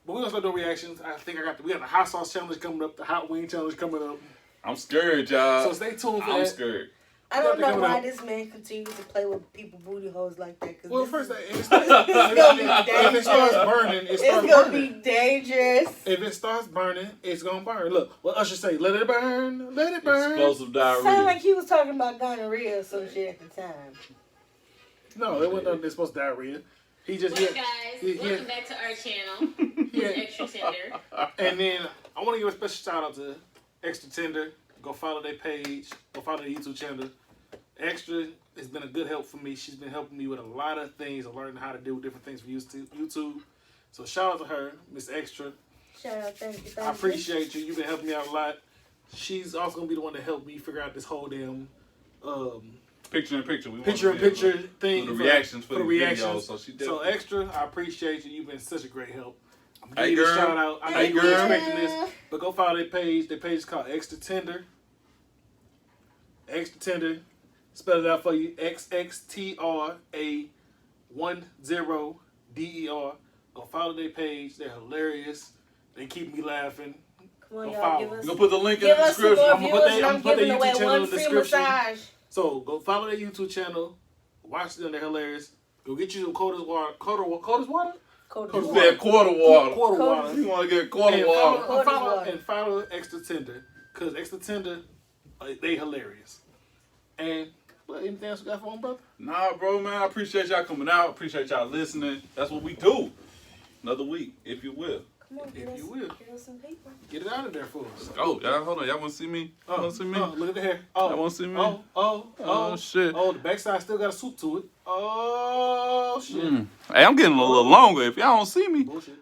But we're going to start doing reactions. I think we got the hot sauce challenge coming up, the hot wing challenge coming up. I'm scared, y'all. So stay tuned for that. I'm scared. I don't know why this man continues to play with people booty holes like that. Well, first, it's gonna be dangerous. If it starts burning, it's gonna be dangerous. If it starts burning, it's gonna burn. Look, what Usher say? Let it burn. Let it burn. Explosive diarrhea. Sounded like he was talking about gonorrhea or some shit at the time. No, it wasn't nothing that's supposed to diarrhea. He just guys, welcome back to our channel. Extra Tender. And then I want to give a special shout out to Extra Tender. Go follow their page. Go follow their YouTube channel. Extra has been a good help for me. She's been helping me with a lot of things. I'm learning how to do different things for YouTube. So shout out to her, Miss Extra. Shout out, thank you. I appreciate you. You've been helping me out a lot. She's also gonna be the one to help me figure out this whole damn picture-in-picture. Picture-in-picture thing for the reactions for the reactions. Videos, so Extra, I appreciate you. You've been such a great help. I'm gonna hey, give you girl. a shout out. I know you were expecting this, but go follow their page. Their page is called Extra Tender. Extra Tender. Spell it out for you. XXTRA10DER. Go follow their page. They're hilarious. They keep me laughing. Come on, go y'all, follow. give us, We're gonna put the link in the description. I'm gonna put their YouTube channel in the description. Massage. So go follow their YouTube channel. Watch them. They're hilarious. Go get you some Coda's water. Coda's water? You said quarter water. Quarter water. You want to get quarter water. And follow Extra Tender. Because Extra Tender, they hilarious. And anything else you got for them, brother? Nah, bro, man. I appreciate y'all coming out. Appreciate y'all listening. That's what we do. Another week, if you will. Come on, if you will. Get us some paper. Get it out of there for us. Oh, y'all, hold on. Y'all want to see me? Want to see me? Look at the hair. Oh, y'all want to see me? Oh, shit. Oh, the backside still got a suit to it. Oh, shit. Hey, I'm getting a little longer. If y'all don't see me. Bullshit.